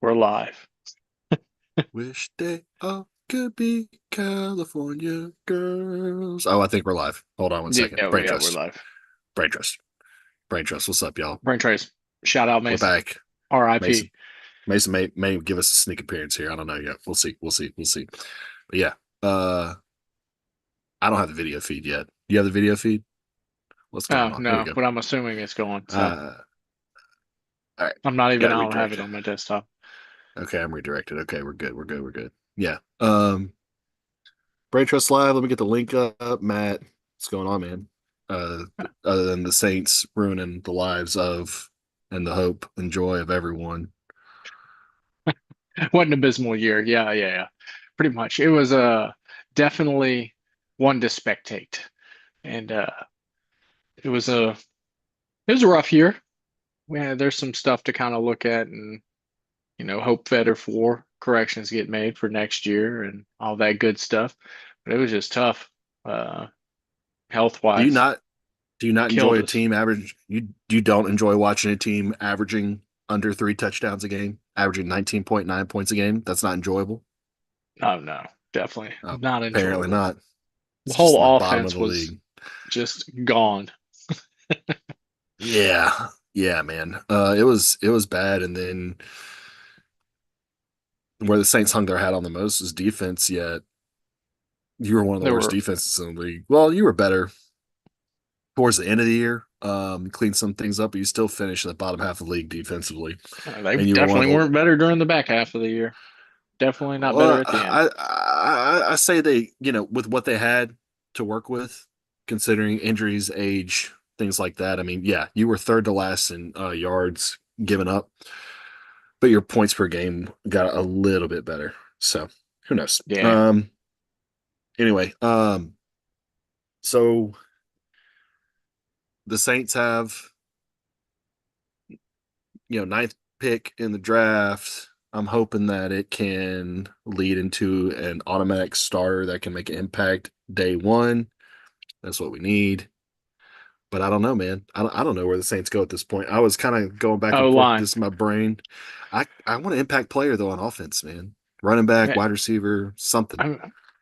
We're live. Wish they all could be California girls. Oh, I think we're live. Hold on one second. Yeah, Brain we're trust. live. Brain trust. Brain trust. What's up, y'all? Brain Trace. Shout out We're Mason. back. Mason. R.I.P. Mason may give us a sneak appearance here. I don't know yet. We'll see. We'll see. We'll see. But yeah, uh, I don't have the video feed yet. You have the video feed? What's going Oh on? Here we no, go. but I'm assuming it's going. So Uh, all right. I'm not even. Got I don't have it redirected. on my desktop. Okay, I'm redirected. Okay, we're good. We're good. We're good. Yeah. Brain Trust Live. Let me get the link up. Matt, what's going on, man? Uh, Other than the Saints ruining the lives of and the hope and joy of everyone. What an abysmal year. Yeah. Pretty much. It was definitely one to spectate, and it was a it was a rough year. There's some stuff to kind of look at and hope better for corrections get made for next year and all that good stuff. But it was just tough, health Do you wise. not do you not enjoy Killed a us. team average? You don't enjoy watching a team averaging under three touchdowns a game, averaging 19.9 points a game? That's not enjoyable. Oh no, definitely not Apparently enjoyable. not. The It's just in the whole bottom of offense the was league. just gone. Yeah, yeah, man. It was bad, and then where the Saints hung their hat on the most is defense. Yet you were one of the There worst were defenses in the league. Well, you were better towards the end of the year. Cleaned some things up, but you still finished in the bottom half of the league defensively. they And you were one of definitely the weren't better during the back half of the year. Definitely not better well, at the end. I say they, with what they had to work with, considering injuries, age, things like that. I mean, yeah, you were third to last in yards given up, but your points per game got a little bit better. So who knows? Yeah. Anyway, so the Saints have ninth pick in the draft. I'm hoping that it can lead into an automatic starter that can make an impact day one. That's what we need. But I don't know, man. I don't know where the Saints go at this point. I was kind of going back O and forth with line. this in my brain. I want an impact player though on offense, man. Running back, wide receiver, something.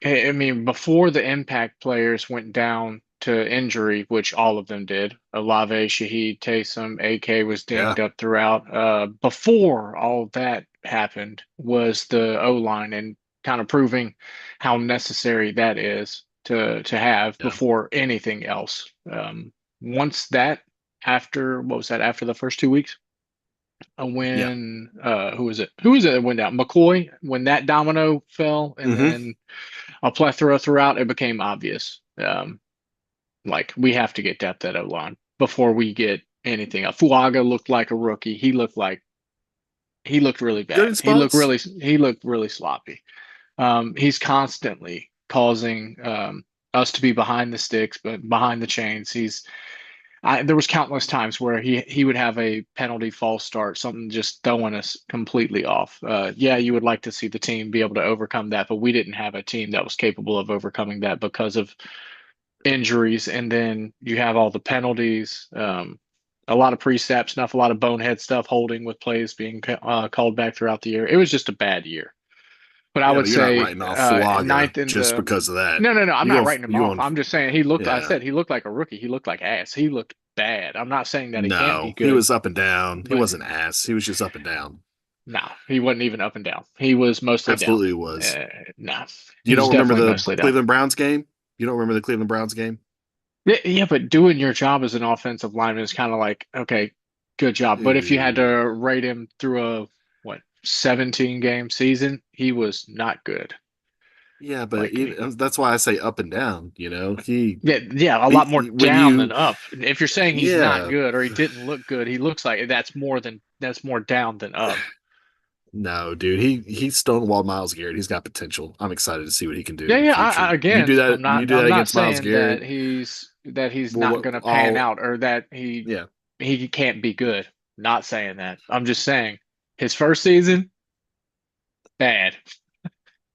I, I mean, before the impact players went down to injury, which all of them did, Olave, Shaheed, Taysom, AK was Yeah, dinged up throughout. Before all that happened was the O line and kind of proving how necessary that is to have yeah, before anything else. Once that, after what was that? After the first 2 weeks, yeah. when who was it? Who was it that went down? McCoy. When that domino fell, and Mm-hmm. then a plethora throughout, it became obvious. Like we have to get depth at O line before we get anything else. Fuaga looked like a rookie. He looked really Good in bad. spots. He looked really sloppy. He's constantly causing us to be behind the sticks, but behind the chains. There was countless times where he would have a penalty false start, something just throwing us completely off. Yeah, you would like to see the team be able to overcome that, but we didn't have a team that was capable of overcoming that because of injuries. And then you have all the penalties, a lot of precept stuff, a lot of bonehead stuff, holding with plays being called back throughout the year. It was just a bad year. But I Yeah, would but you're not say writing off Fuaga ninth in just the because of that. no, I'm You not going writing him you off. going I'm just saying he looked, I yeah. said he looked like a rookie. He looked like ass. He looked bad. I'm not saying that he can't be No, he good, was up and down. He but wasn't ass. He was just up and down. no, he wasn't even up and down. He was mostly down. Absolutely was. No, he You was don't remember definitely the mostly down. Cleveland Browns game? You don't remember the Cleveland Browns game? Yeah, but doing your job as an offensive lineman is kind of like, okay, good job. But if you had to Uh, rate him through a, what, 17 game season, he was not good. Yeah, but Like, even, that's why I say up and down. yeah, a lot more When down than you, up. If you're saying he's not yeah, good or he didn't look good, he looks like that's more down than up. no, dude, he stonewalled Miles Garrett. He's got potential. I'm excited to see what he can do Yeah, in the yeah. future. Again, You do I'm that not against Miles saying that Garrett. he's Well, not what going to pan all, out or that yeah, he can't be good. Not saying that. I'm just saying his first season, bad,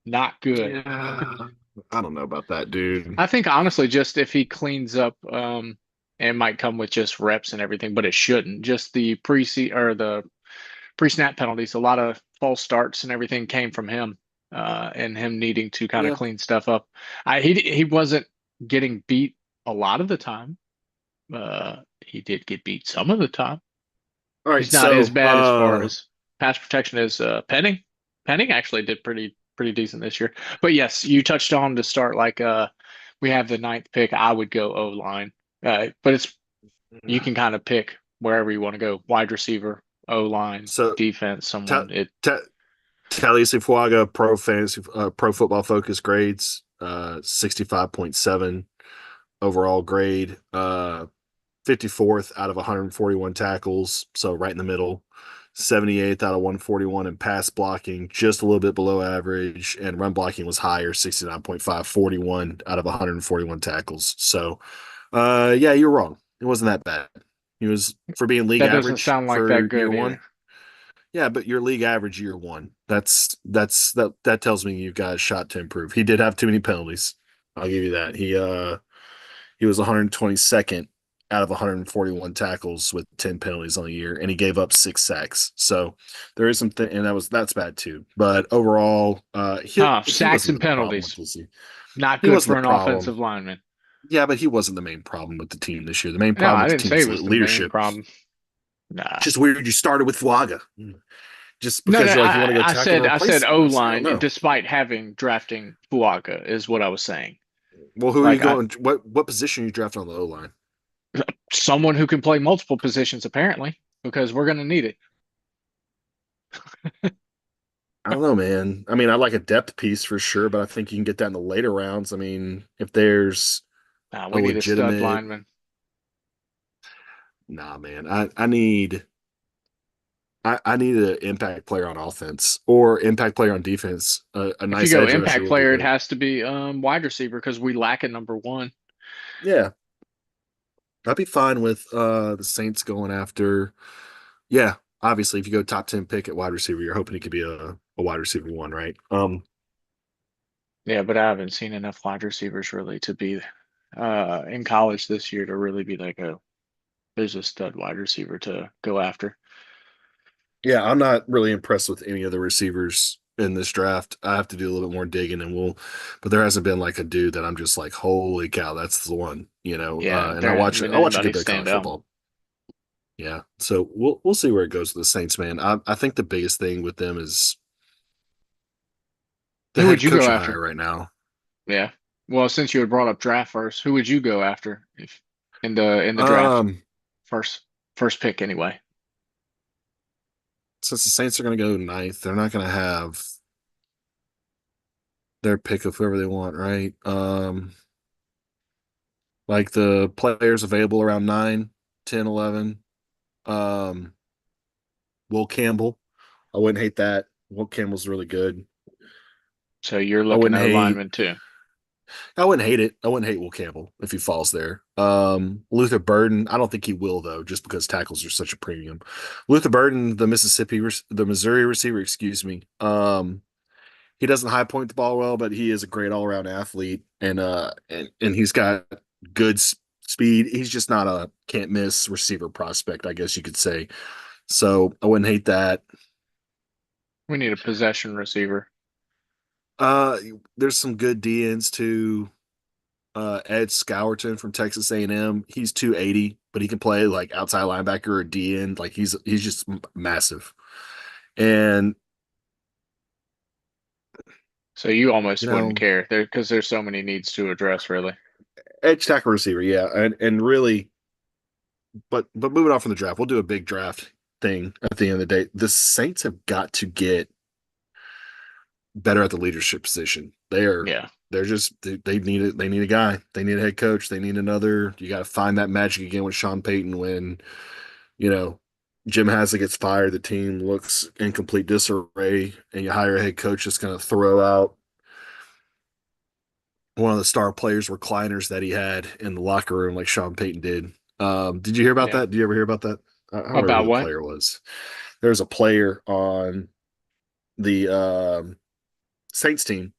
not good. yeah. I don't know about that, dude. I think honestly, just if he cleans up, it might come with just reps and everything, but it shouldn't. Just the pre-snap penalties. A lot of false starts and everything came from him, and him needing to kind of Yeah. clean stuff up. He wasn't getting beat a lot of the time. He did get beat some of the time. All right. He's not as So, bad as far as pass protection as Penning. Penning actually did pretty decent this year. But yes, you touched on to start like we have the ninth pick. I would go O line, but it's you can kind of pick wherever you want to go. Wide receiver, O line, so defense, ta someone. It ta Talisifuaga Pro Fantasy Pro Football Focus grades 65.7 overall grade, 54th out of 141 tackles, so right in the middle. 78th out of 141 in pass blocking, just a little bit below average, and run blocking was higher, 69.5, 41 out of 141 tackles. So, yeah, you're wrong. It wasn't that bad. He was for being league that doesn't average sound like for that year good either. one. Yeah, but your league average year one. That tells me you've got a shot to improve. He did have too many penalties. I'll give you that. He was 122nd out of 141 tackles with 10 penalties on the year, and he gave up 6 sacks. So there is something, and that's bad too. But overall, he Sacks wasn't and the problem with penalties, this. not He good wasn't for the an problem. offensive lineman. Yeah, but he wasn't the main problem with the team this year. The main No, problem I with the didn't team say it was was the main leadership. problem. Nah. Just weird you started with Flaga. Just No, no, because you're like you want to go tackle the I said O replacements. I don't line, know. despite having drafting Fuaga is what I was saying. Well, who are you Like going? What position are you drafting on the O line? someone who can play multiple positions apparently, because we're going to need it. I don't know, man. I mean, I like a depth piece for sure, but I think you can get that in the later rounds. I mean, if there's a We need a stud legitimate, lineman. nah, man, I need an impact player on offense or impact player on defense. A If you nice go edge rusher impact would be player, it great. has to be wide receiver because we lack a number one. Yeah, I'd be fine with the Saints going after. Yeah, obviously, if you go top 10 pick at wide receiver, you're hoping it could be a wide receiver one, right? Yeah, but I haven't seen enough wide receivers really to be in college this year to really be like there's a stud wide receiver to go after. Yeah, I'm not really impressed with any of the receivers in this draft. I have to do a little bit more digging, but there hasn't been like a dude that I'm just like, holy cow, that's the one, you know. Yeah, And there hasn't been I watch a good anybody bit of stand college out. football. Yeah, so we'll see where it goes with the Saints, man. I think the biggest thing with them is the Who would head you go coaching hire after? right now. Yeah. Well, since you had brought up draft first, who would you go after if in the draft Um, first first pick anyway? since the Saints are going to go ninth, they're not going to have their pick of whoever they want, right? Like the players available around 9, 10, 11. Um, Will Campbell. I wouldn't hate that. Will Campbell's really good. So you're I looking wouldn't at hate lineman too. I wouldn't hate it. I wouldn't hate Will Campbell if he falls there. Luther Burden, I don't think he will though, just because tackles are such a premium. Luther Burden, the Missouri receiver, excuse me. He doesn't high point the ball well, but he is a great all around athlete, and he's got good speed. He's just not a can't miss receiver prospect, I guess you could say. So I wouldn't hate that. We need a possession receiver. Uh, there's some good DNs too. Ed Scourton from Texas A&M. He's 280, but he can play like outside linebacker or DN. Like he's just massive. And So you you almost wouldn't know, care there because there's so many needs to address really. edge tackle receiver, yeah, and really, but moving on from the draft, we'll do a big draft thing at the end of the day. The Saints have got to get better at the leadership position. Yeah. They're just they need it. They need a guy. They need a head coach. They need another. You got to find that magic again with Sean Payton when you know Jim Haslett gets fired. The team looks in complete disarray, and you hire a head coach that's going to throw out one of the star players recliners that he had in the locker room like Sean Payton did. Did you hear about Yeah. that? Did you ever hear about that? I don't remember who About the what? player was. There was a player on the Saints team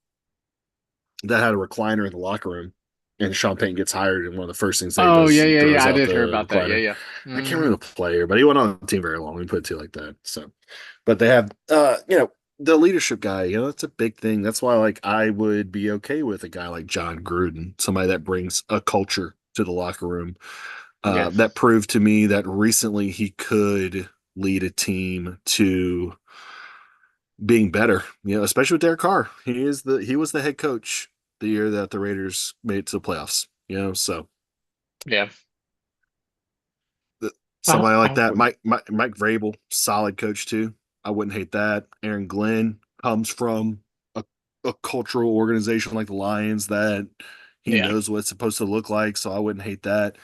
that had a recliner in the locker room. and Sean Payton gets hired, and one of the first things that he Oh does yeah, is he yeah, yeah. throws I out did hear the about that. Yeah, recliner. yeah. I can't remember Hmm. the player, but he went on the team very long. We put it to it like that. So, but they have, the leadership guy. That's a big thing. That's why, like, I would be okay with a guy like John Gruden, somebody that brings a culture to the locker room. Yeah, That proved to me that recently he could lead a team to being better. Especially with Derek Carr. He was the head coach the year that the Raiders made it to the playoffs. So yeah. th- I, somebody like I that, would. Mike Vrabel, solid coach too. I wouldn't hate that. Aaron Glenn comes from a, a cultural organization like the Lions that he Yeah, knows what it's supposed to look like, so I wouldn't hate that.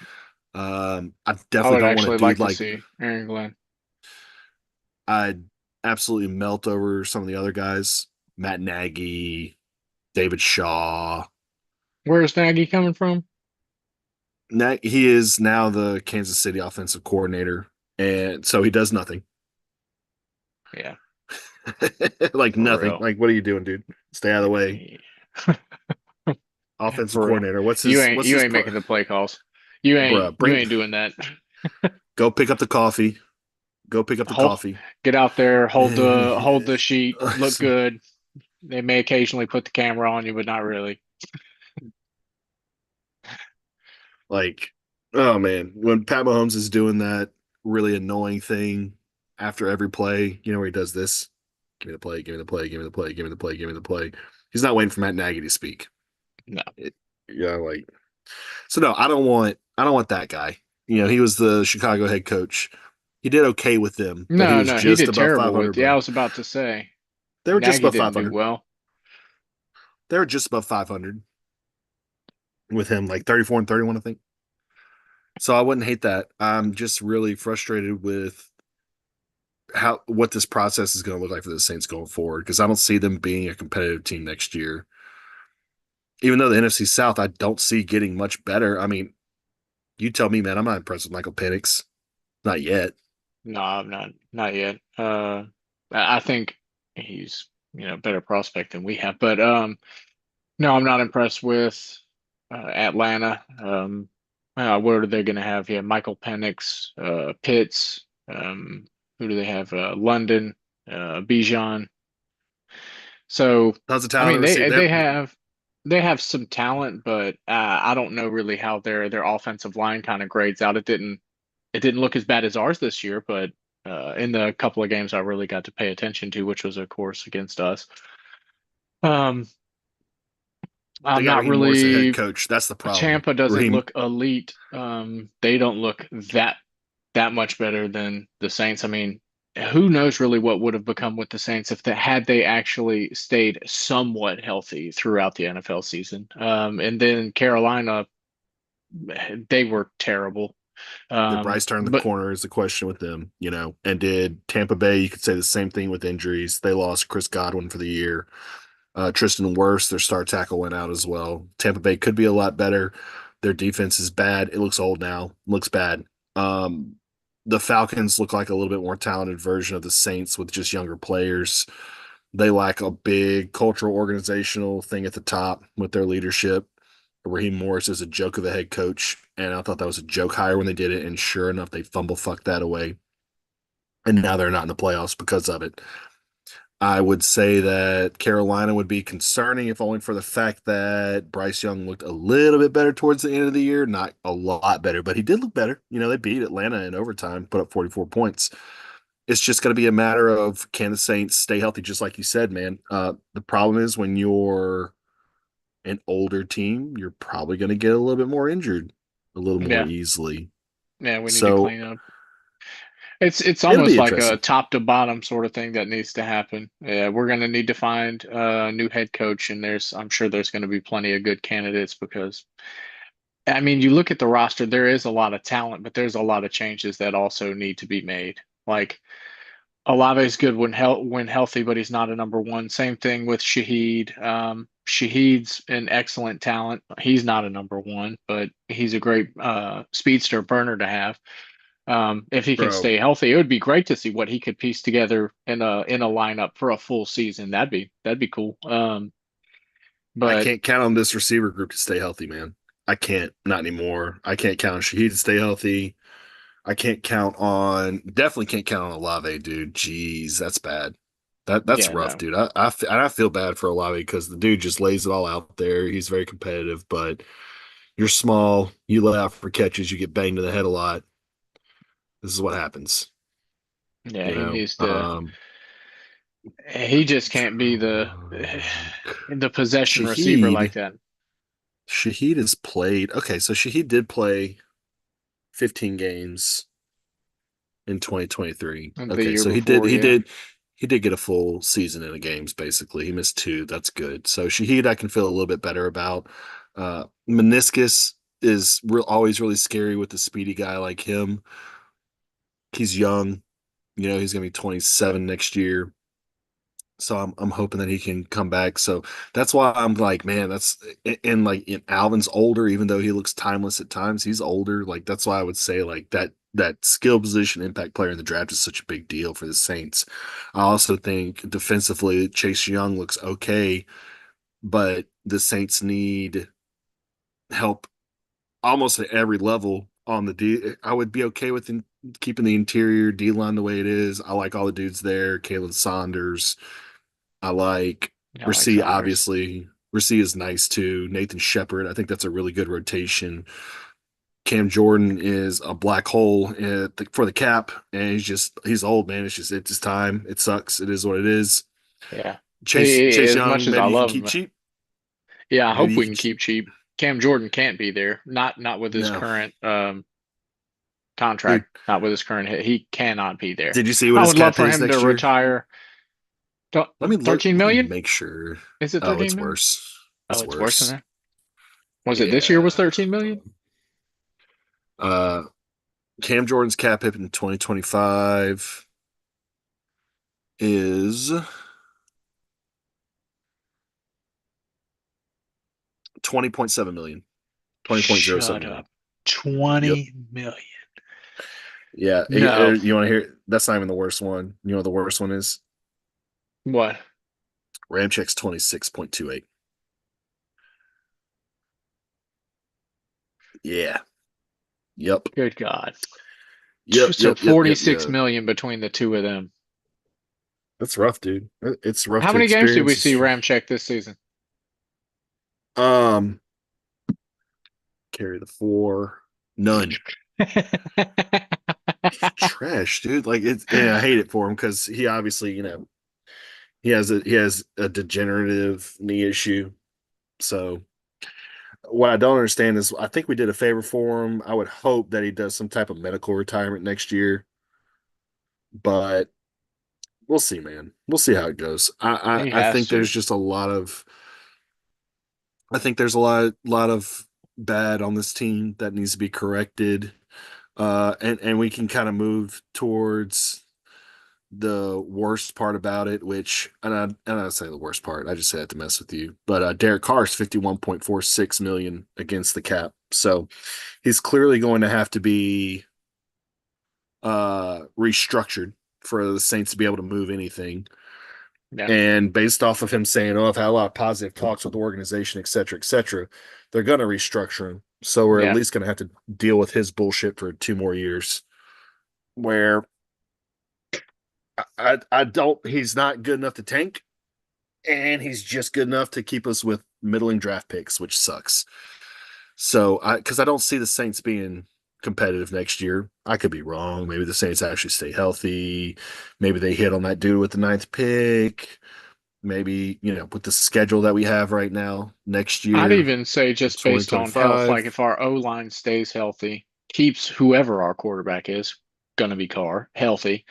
I I definitely would don't want a actually dude like to like see Aaron Glenn. I'd absolutely melt over some of the other guys. Matt Nagy, David Shaw. Where's Nagy coming from? He is now the Kansas City offensive coordinator, and so he does nothing. Yeah, Like for nothing. real. Like, what are you doing, dude? Stay out of the way. Yeah. Offensive For real. coordinator. What's You his ain't what's you his ain't pro making the play calls. You ain't bruh, you bring ain't doing that. go pick up the coffee. Go pick up the Hold, coffee. get out there, hold the sheet, look good. They may occasionally put the camera on you, but not really. Like, oh man, when Pat Mahomes is doing that really annoying thing after every play, where he does this, give me the play, give me the play, give me the play, give me the play, give me the play. He's not waiting for Matt Nagy to speak. No, It, like, so no, I don't want that guy. He was the Chicago head coach. He did okay with them, but he no, was no. He just did above terrible 500. with. Yeah, I Bro, was about to say they were just Nagy above didn't do 500. well. They were just above 500 with him, like 34 and 31, I think. So I wouldn't hate that. I'm just really frustrated with how what this process is going to look like for the Saints going forward because I don't see them being a competitive team next year. Even though the NFC South, I don't see getting much better. I mean, you tell me, man. I'm not impressed with Michael Penix, not yet. No, I'm not yet. I think he's better prospect than we have, but no, I'm not impressed with Atlanta. What are they going to have? Yeah, Michael Penix, Pitts. Who do they have? London, Bijan. So, Tons of I talent mean, at receiver. they have some talent, but I don't know really how their offensive line kind of grades out. It didn't look as bad as ours this year, but in the couple of games I really got to pay attention to, which was of course against us. Um, They I'm got not Raheem Morris as head really. coach. That's the problem. Tampa doesn't Raheem, look elite. They don't look that much better than the Saints. I mean, who knows really what would have become with the Saints if they actually stayed somewhat healthy throughout the NFL season. And then Carolina, they were terrible. did Bryce turn the But corner is the question with them, and did Tampa Bay, you could say the same thing with injuries. They lost Chris Godwin for the year. Tristan Wirfs, their star tackle, went out as well. Tampa Bay could be a lot better. Their defense is bad. It looks old now. Looks bad. Um, the Falcons look like a little bit more talented version of the Saints with just younger players. They lack a big cultural organizational thing at the top with their leadership. Raheem Morris is a joke of a head coach, and I thought that was a joke hire when they did it. And sure enough, they fumble fucked that away, and now they're not in the playoffs because of it. I would say that Carolina would be concerning if only for the fact that Bryce Young looked a little bit better towards the end of the year. Not a lot better, but he did look better. They beat Atlanta in overtime, put up 44 points. It's just going to be a matter of can the Saints stay healthy, just like you said, man. The problem is when you're an older team, you're probably going to get a little bit more injured a little more yeah, easily. yeah, we need to So clean up. It's it'll almost be like a interesting. top to bottom sort of thing that needs to happen. Yeah, we're going to need to find a new head coach, and I'm sure there's going to be plenty of good candidates because, I mean, you look at the roster, there is a lot of talent, but there's a lot of changes that also need to be made. Like Olave is good when healthy, but he's not a number one. Same thing with Shaheed. Shaheed's an excellent talent. He's not a number one, but he's a great speedster burner to have. If he can Bro, stay healthy, it would be great to see what he could piece together in a lineup for a full season. That'd be cool. I But can't count on this receiver group to stay healthy, man. I can't, not anymore. I can't count on Shahid to stay healthy. I can't count on, definitely can't count on Olave, dude. Jeez, that's bad. That's Yeah, rough, no. dude. I feel bad for Olave because the dude just lays it all out there. He's very competitive, but you're small, you let out for catches, you get banged in the head a lot. This is what happens, Yeah, you he know. needs to. He just can't be the the possession receiver like Shahid that. Shahid has played. Okay, so Shahid did play 15 games in 2023. The Okay, year so before, yeah. he did get a full season in the games basically. He missed two. That's good. So Shahid I can feel a little bit better about. Meniscus is always really scary with a speedy guy like him. He's young, he's going to be 27 next year. So I'm hoping that he can come back. So that's why I'm like, man, that's and like Alvin's older, even though he looks timeless at times, he's older. Like that's why I would say like that skill position impact player in the draft is such a big deal for the Saints. I also think defensively, Chase Young looks okay, but the Saints need help almost at every level on the D. I would be okay with keeping the interior D line the way it is. I like all the dudes there. Kalen Saunders. I like I like Rasee, Saunders. obviously. Rasee is nice too. Nathan Shepard, I think that's a really good rotation. Cam Jordan is a black hole for the cap, and he's old, man. It's his time. It sucks. It is what it is. Yeah. Chase As much Young, as I maybe you can love keep him, cheap. yeah, I Maybe hope you we can. can keep cheap. Cam Jordan can't be there. Not with his No, current dude. contract. Not with his current hit. He cannot be there. Did you see what I his would love cap for is him to next year? retire. Let me look. 13 Let me million? make sure. Is it Oh, 13 it's million? worse. Oh, It's it's worse than worse. that. Was it this year was Yeah. 13 million? Uh, Cam Jordan's cap hit in 2025 is 20.7 million. 20.07 Shut million. up. Yep. 20 million. Yeah. No. You want to hear? That's not even the worst one. You know what the worst one is? What? Ramchek's 26.28. Yeah. Yep. Good God. Yep. So Yep. Yep. Yep. 46 Yep. million between the two of them. That's rough, dude. It's rough How to many games did we experience. see Ramchek this season? Um, carry the four. None. Trash, dude. Like it's. Yeah, I hate it for him because he obviously, he has a degenerative knee issue. So what I don't understand is I think we did a favor for him. I would hope that he does some type of medical retirement next year, but we'll see, man. We'll see how it goes. He I has think there's to. just a lot of I think there's a lot of bad on this team that needs to be corrected. And we can kind of move towards the worst part about it, which and I say the worst part, I just say that to mess with you. But Derek Carr's 51.46 million against the cap. So he's clearly going to have to be restructured for the Saints to be able to move anything. Yeah. And based off of him saying, "Oh, I've had a lot of positive talks with the organization, et cetera," they're going to restructure him. So we're at Yeah. least going to have to deal with his bullshit for 2 more years. Where I don't, he's not good enough to tank, and he's just good enough to keep us with middling draft picks, which sucks. So because I don't see the Saints being competitive next year. I could be wrong. Maybe the Saints actually stay healthy. Maybe they hit on that dude with the ninth pick. Maybe, with the schedule that we have right now, next I'd year even say in just based on health, like 2025. if our O line stays healthy, keeps whoever our quarterback is, gonna be Carr, healthy,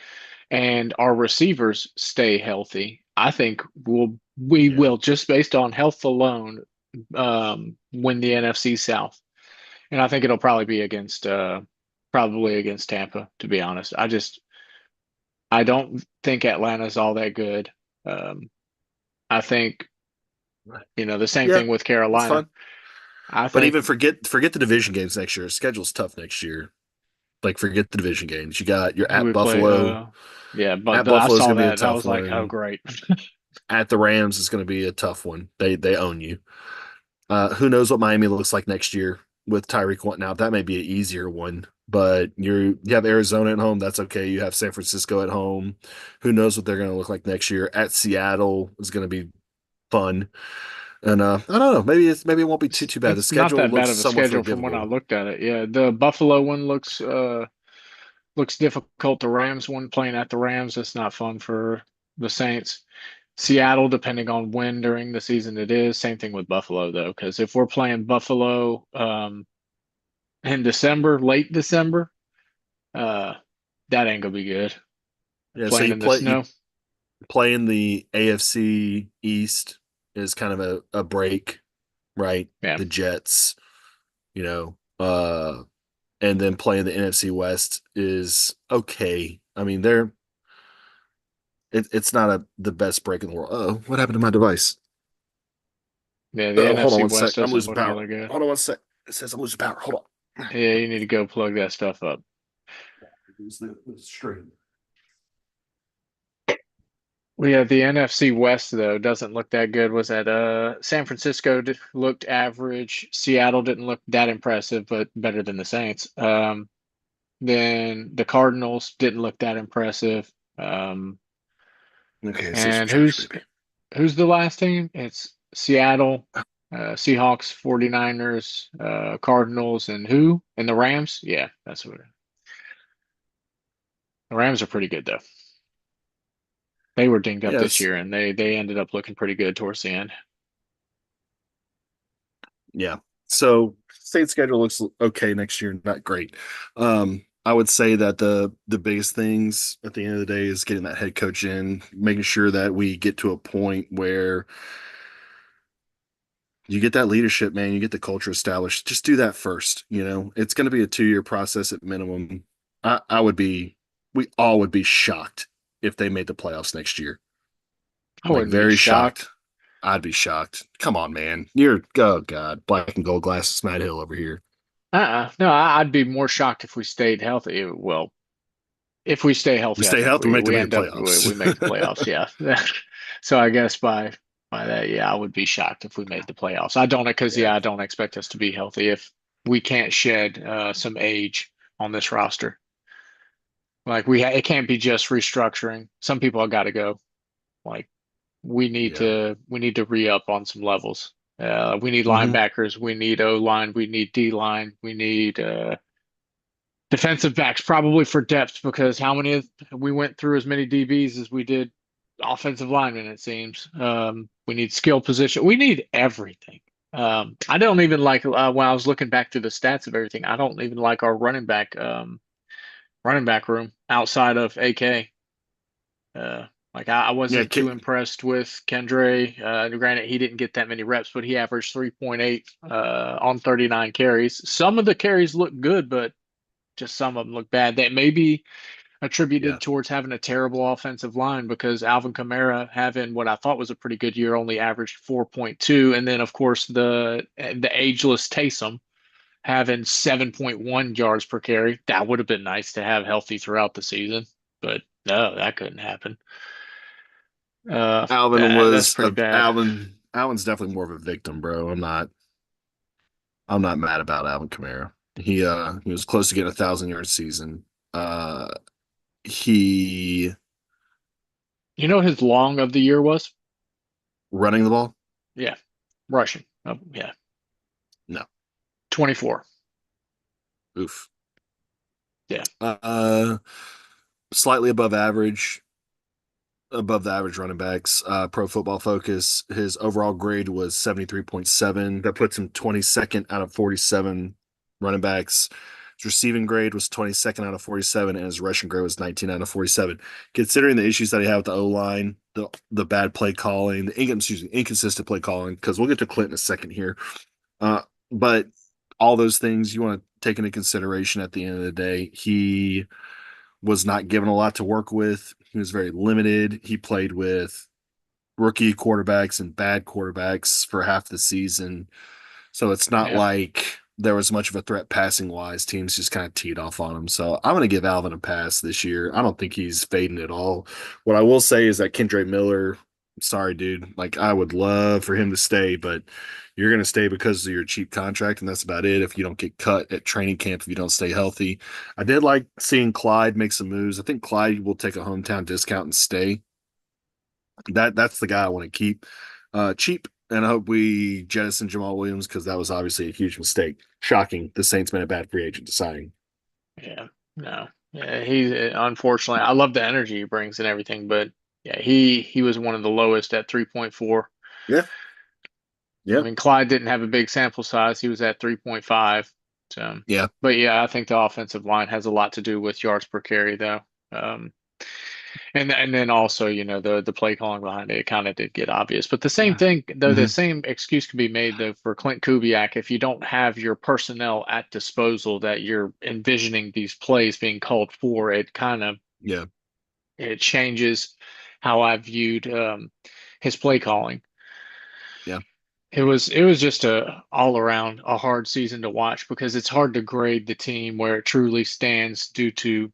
and our receivers stay healthy, I think we Yeah. will just based on health alone, win the NFC South. And I think it'll probably against Tampa, to be honest. I don't think Atlanta's all that good. Um, I think, the same Yeah, thing with that's Carolina. fine. I But think even forget the division games next year. Schedule's tough next year. Like forget the division games. You're who at we play, Buffalo. yeah, but At I Buffalo is saw going to be a that. I tough was like, oh, one. great. At the Rams is going to be a tough one. They own you. Who knows what Miami looks like next year? with Tyreek wanting out. That may be an easier one, but you have Arizona at home. That's okay. You have San Francisco at home. Who knows what they're going to look like next year? At Seattle is going to be fun. And I don't know. Maybe it won't be too bad. The It's not schedule that bad looks of a somewhat schedule from when I forgivable. looked at it. Yeah, the Buffalo one looks difficult. The Rams one playing at the Rams, that's not fun for the Saints. Seattle, depending on when during the season it is. Same thing with Buffalo though, because if we're playing Buffalo in December, late December, uh, that ain't gonna be good. Yeah. So Playing in the you snow. play in the AFC East is kind of a break, right? Yeah, The Jets, you know, and then playing the NFC West is okay. I mean, it's not the best break in the world. Oh, what happened to my device? yeah. The Hold on NFC one sec. West I'm doesn't losing look power. really good. Hold on one sec. It says I'm losing power. Hold on. Yeah, you need to go plug that stuff up. Lose the stream. Well, yeah, the NFC West though doesn't look that good. Was that San Francisco looked average. Seattle didn't look that impressive, but better than the Saints. Then the Cardinals didn't look that impressive. Um, Okay, and switch baby. who's the last team? It's Seattle, Seahawks, 49ers, Cardinals, and who? And the Rams? Yeah, that's what the Rams are pretty good though. They were dinged up this Yes, year and they ended up looking pretty good towards the end. yeah. So state schedule looks okay next year, not great. I would say that the biggest things at the end of the day is getting that head coach in, making sure that we get to a point where you get that leadership, man, you get the culture established. Just do that first. It's going to be a 2-year process at minimum. We all would be shocked if they made the playoffs next year. I Like wouldn't be very shocked. shocked. I'd be shocked. Come on, man. You're oh god, black and gold glasses, Matt Hill over here. No, I'd be more shocked if we stayed healthy. Well, if we stay We healthy, I stay think healthy, we we make end the up playoffs. we make the playoffs. Yeah. So I guess by that, yeah, I would be shocked if we made the playoffs. I don't because Yeah, yeah, I don't expect us to be healthy if we can't shed some age on this roster. Like it can't be just restructuring. Some people have got to go. Like yeah. we need to re-up on some levels. We need Hmm. linebackers, we need O line, we need D line, we need defensive backs probably for depth because we went through as many DBs as we did offensive linemen, it seems. We need skill position. We need everything. I don't even like when I was looking back through the stats of everything. I don't even like our running back room outside of AK. Like I Yeah, wasn't too impressed with Kendra. Granted, he didn't get that many reps, but he averaged 3.8 on 39 carries. Some of the carries look good, but just some of them look bad. That may be yeah. attributed towards having a terrible offensive line because Alvin Kamara having what I thought was a pretty good year only averaged 4.2, and then of course the ageless Taysom having 7.1 yards per carry. That would have been nice to have healthy throughout the season, but no, that couldn't happen. That's pretty bad. Alvin's definitely more of a victim, bro. I'm not mad about Alvin Kamara. He was close to getting 1,000 yard season. Uh he You know what his long of the year was? running the ball? Yeah, rushing. Oh, yeah, No. 24. Oof. Yeah, Uh slightly above the average running backs. Pro Football Focus, his overall grade was 73.7. That puts him 22nd out of 47 running backs. His receiving grade was 22nd out of 47, and his rushing grade was 19 out of 47. Considering the issues that he had with the O line, the bad play calling, inconsistent play calling, because we'll get to Clint in a second here. But all those things you want to take into consideration at the end of the day. He was not given a lot to work with. He was very limited. He played with rookie quarterbacks and bad quarterbacks for half the season. So it's not yeah. like there was much of a threat passing wise. Teams just kind of teed off on him. So I'm going to give Alvin a pass this year. I don't think he's fading at all. What I will say is that Kendra Miller sorry, dude. Like, I would love for him to stay, but you're going to stay because of your cheap contract, and that's about it. If you don't get cut at training camp, if you don't stay healthy, I did like seeing Clyde make some moves. I think Clyde will take a hometown discount and stay. That's the guy I want to keep cheap, and I hope we jettison Jamal Williams because that was obviously a huge mistake. Shocking. The Saints made a bad free agent to sign. Yeah, no, yeah, he unfortunately, I love the energy he brings and everything, but yeah, he was one of the lowest at 3.4. Yeah. I Yep. mean, Clyde didn't have a big sample size. He was at 3.5. So, Yeah. but yeah, I think the offensive line has a lot to do with yards per carry, though. Um, and then also, the play calling behind it kind of did get obvious. But the same thing, though, the Hmm. same excuse can be made though for Clint Kubiak if you don't have your personnel at disposal that you're envisioning these plays being called for. Yeah. It changes how I viewed his play calling. Yeah. It was just a all around a hard season to watch because it's hard to grade the team where it truly stands due to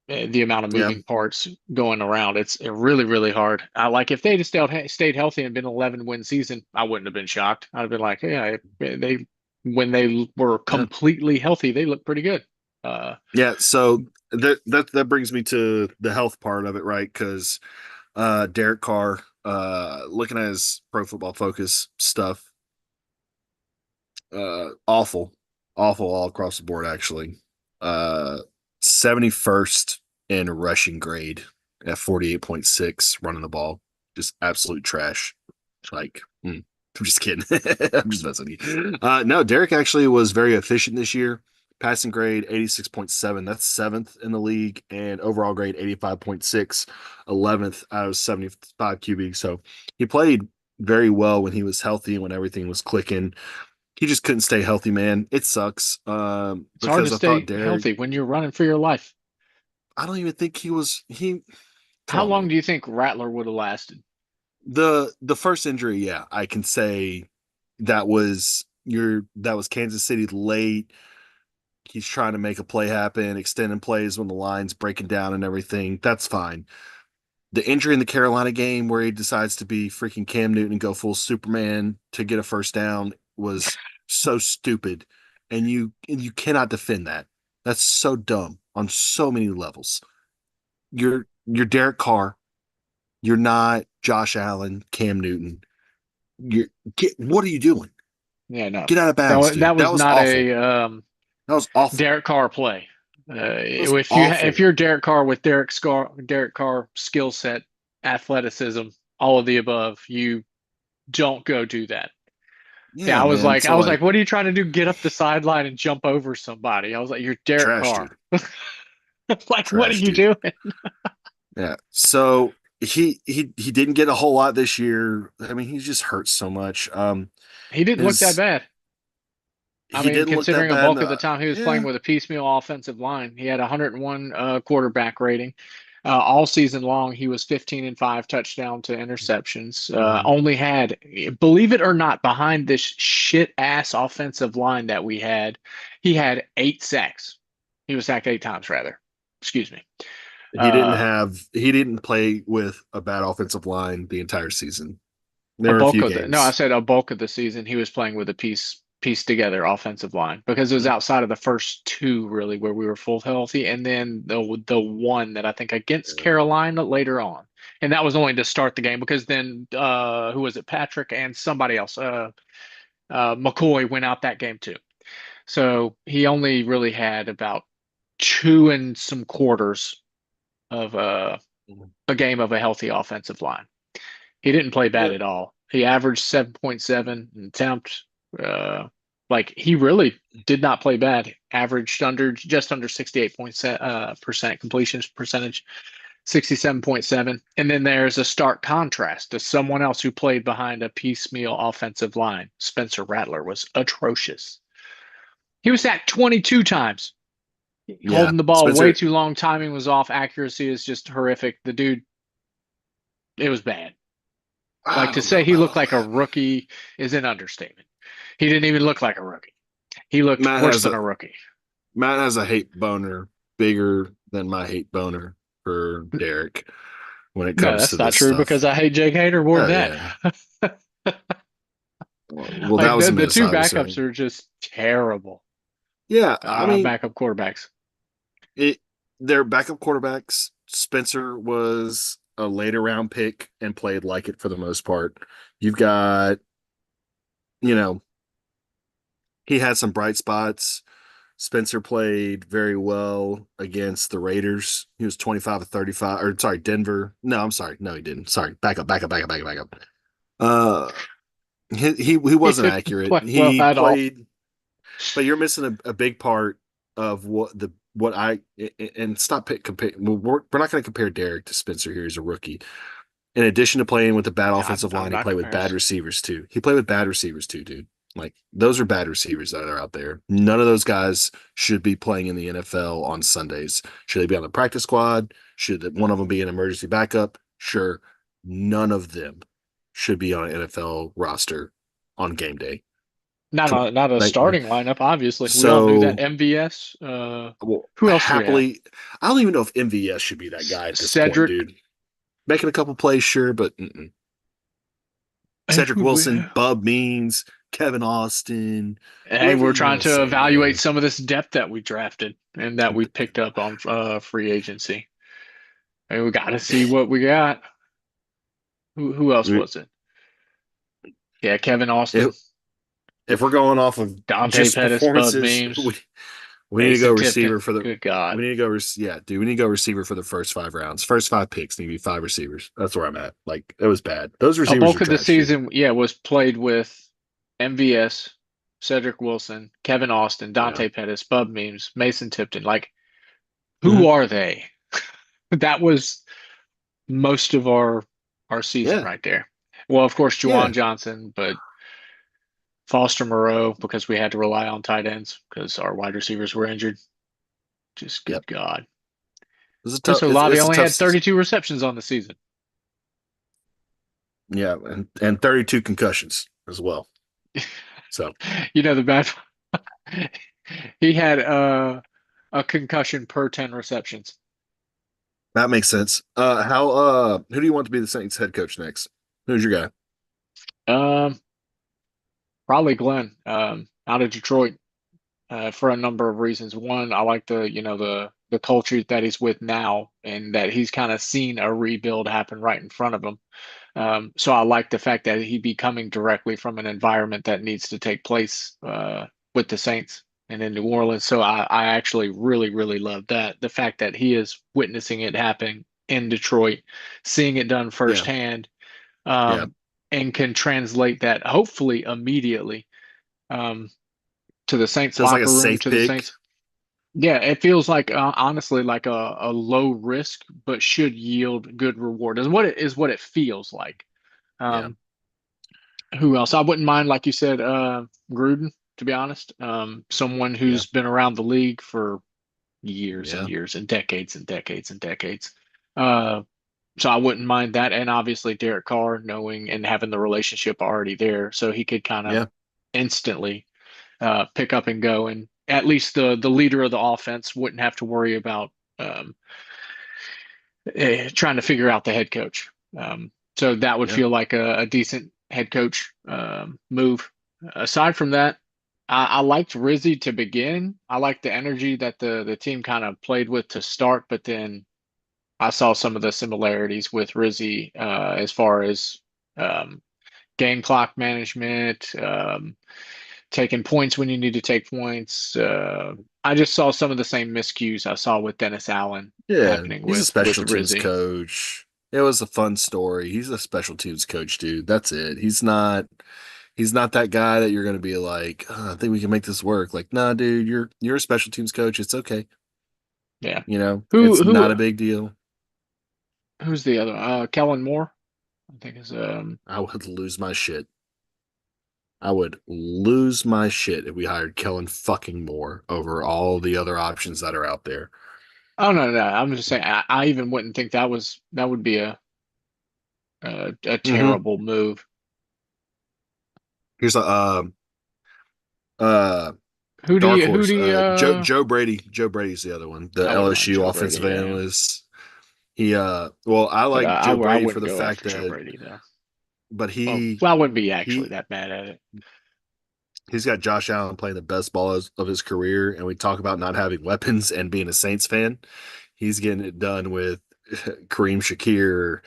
the amount of Yeah. moving parts going around. It's really, really hard. I like if they just stayed healthy and been an 11 win season, I wouldn't have been shocked. I'd have been like, yeah, they when they were Yeah. completely healthy, they looked pretty good. Uh, Yeah. So that brings me to the health part of it, right? Because Derek Carr, looking at his Pro Football Focus stuff, awful, awful all across the board. Actually, 71st in rushing grade at 48.6, running the ball, just absolute trash. Like, I'm just kidding. I'm just messing with you. No, Derek actually was very efficient this year. Passing grade 86.7. That's seventh in the league. And overall grade 85.6, 11th out of 75 QB. So he played very well when he was healthy and when everything was clicking. He just couldn't stay healthy, man. It sucks. it's hard to Because I thought stay Derek, healthy when you're running for your life. I don't even think he, come How on, long man. do you think Rattler would have lasted? The first injury, yeah, I can say that was Kansas City late. He's trying to make a play happen, extending plays when the line's breaking down and everything. That's fine. The injury in the Carolina game where he decides to be freaking Cam Newton and go full Superman to get a first down was so stupid. And you cannot defend that. That's so dumb on so many levels. You're Derek Carr. You're not Josh Allen, Cam Newton. You what are you doing? Yeah, no, Get out of that bounds, was that dude. That was was not awful. a That was awful. Derek Carr play. That was If awful. you're Derek Carr with Derek Carr skill set, athleticism, all of the above, you don't go do that. Yeah, Yeah, man. I So was like, like what are you trying to do? Get up the sideline and jump over somebody? I was like, you're Derek trash, Carr. dude. Like, what are Trash, you dude. doing? Yeah. So he didn't get a whole lot this year. I mean, he just hurts so much. He didn't look that His bad. I he mean, didn't look that considering a bad. bulk of the time he was playing Yeah. with a piecemeal offensive line, he had 101 quarterback rating. All season long, he was 15 and 5 touchdown to interceptions. Mhm. Only had, believe it or not, behind this shit ass offensive line that we had, he had 8 sacks. He was sacked 8 times, rather. Excuse me. Uh, He didn't play with a bad offensive line the entire season. a There were a bulk few of the no, I games. said a bulk of the season he was playing with a piece together offensive line because it was Mhm. outside of the first two really where we were full healthy, and then the one that I think against Yeah. Carolina later on, and that was only to start the game because then who was it, Patrick and somebody else, McCoy went out that game too, so he only really had about two and some quarters of Mhm. a game of a healthy offensive line. He didn't play bad Yeah. at all. He averaged 7.7 attempt. Uh, like he really did not play bad. Averaged just under 68% completion percentage, 67.7. And then there's a stark contrast to someone else who played behind a piecemeal offensive line. Spencer Rattler was atrocious. He was sacked 22 times, Yeah. holding the ball way Spencer, too long. Timing was off. Accuracy is just horrific. The dude, it was bad. I Like to don't know say he looked about like a rookie is an understatement. He didn't even look like a rookie. He looked Matt worse has than a a rookie. Hate boner bigger than my hate boner for Derek. when it No, comes that's to not this true stuff. because I hate Jake Hader more Oh than yeah. that. Well, that Like was a the miss, two obviously. backups are just terrible. Yeah, I mean, Backup quarterbacks. it. Their backup quarterbacks. Spencer was a later round pick and played like it for the most part. You've got, you know, he had some bright spots. Spencer played very well against the Raiders. He was 25 of 35, or sorry, Denver. No, I'm sorry. No, he didn't. Sorry. Back up. Uh, he He wasn't didn't accurate. play well He at all. played, but you're missing a big part of what I and stop compare. We're not going to compare Derek to Spencer here. He's a rookie. In addition to playing with a bad Yeah, offensive I'm line, he not played with bad comparing. receivers too. He played with bad receivers too, dude. Like those are bad receivers that are out there. None of those guys should be playing in the NFL on Sundays. Should they be on the practice squad? Should one of them be an emergency backup? Sure. None of them should be on an NFL roster on game day. Come on. Not a Like starting lineup, obviously. We all knew that. so MVS. well, Who else do we have? happily I don't even know if MVS should be that guy at this point, Cedric. dude. Making a couple plays, sure, but Cedric Wilson, Bub Means, Kevin Austin, Hey, whoever we're you trying want to to say, evaluate man. some of this depth that we drafted and that we picked up on free agency. Hey, we got to see what we got. Who else was it? Yeah, Kevin Austin, If, if we're going off of Dante just Pettis, Bud performances, Means, we need to go Mason receiver Tipton. for the. Good God. We need to go, yeah, dude. We need to go receiver for the first 5 rounds. First 5 picks need to be 5 receivers. That's where I'm at. Like it was bad. Those A receivers are bulk of the trash, dude. season, yeah, was played with MVS, Cedric Wilson, Kevin Austin, Yeah. Dante Pettis, Bub Means, Mason Tipton. Like, who Hmm. are they? That was most of our season Yeah. right there. Well, of course, Juwan Yeah. Johnson, but Foster Moreau because we had to rely on tight ends because our wide receivers were injured. Just Yep. good God. It's a Chris tough. It's, Olave it's a only tough had season. 32 receptions on the season. Yeah, and 32 concussions as well. So You know the bad. He had a concussion per 10 receptions. that makes sense. How who do you want to be the Saints head coach next? Who's your guy? Um, Probably Glenn, out of Detroit, for a number of reasons. One, I like the culture that he's with now, and that he's kind of seen a rebuild happen right in front of him. So I like the fact that he'd be coming directly from an environment that needs to take place with the Saints and in New Orleans. So I actually really, really love that. The fact that he is witnessing it happen in Detroit, seeing it done Yeah, firsthand, yeah. and can translate that hopefully immediately um, to the Saints Feels like a locker room, safe to the pick. Saints. Yeah, it feels like honestly like a low risk, but should yield good reward. Is what it feels like. Yeah, Um, who else? I wouldn't mind, like you said, Gruden, to be honest. Someone yeah, who's been around the league for years and yeah, years and decades and decades and decades. Uh, so I wouldn't mind that. And obviously Derek Carr knowing and having the relationship already there, so he could kind of yeah, instantly pick up and go. And at least the leader of the offense wouldn't have to worry about um, trying to figure out the head coach. So that would yeah, feel like a decent head coach move. Aside from that, I liked Rizzy to begin. I liked the energy that the team kind of played with to start, but then I saw some of the similarities with Rizzy as far as um, game clock management, taking points when you need to take points. I just saw some of the same miscues I saw with Dennis Allen yeah. happening He's a with special teams Rizzy. coach. It was a fun story. He's a special teams coach, dude. That's it. He's not that guy that you're gonna be like, "Oh, I think we can make this work." Like, nah, dude, you're a special teams coach. It's okay. Yeah. It's not Who a big deal. who's the other? Kellen Moore, I think is I would lose my shit. I would lose my shit if we hired Kellen fucking Moore over all the other options that are out there. oh no, no, I'm just saying I even wouldn't think that would be a Hmm. terrible move. Here's a uh dark Who horse. do you Joe Brady. Joe Brady's the other one. The I wouldn't mind LSU Joe Brady, offensive yeah. analyst. Well, I But like Joe I Brady for wouldn't the go fact after Joe that, Brady though. but Well, I wouldn't be actually he that mad at it. he's got Josh Allen playing the best ball of his career, and we talk about not having weapons and being a Saints fan. He's getting it done with Kareem Shakir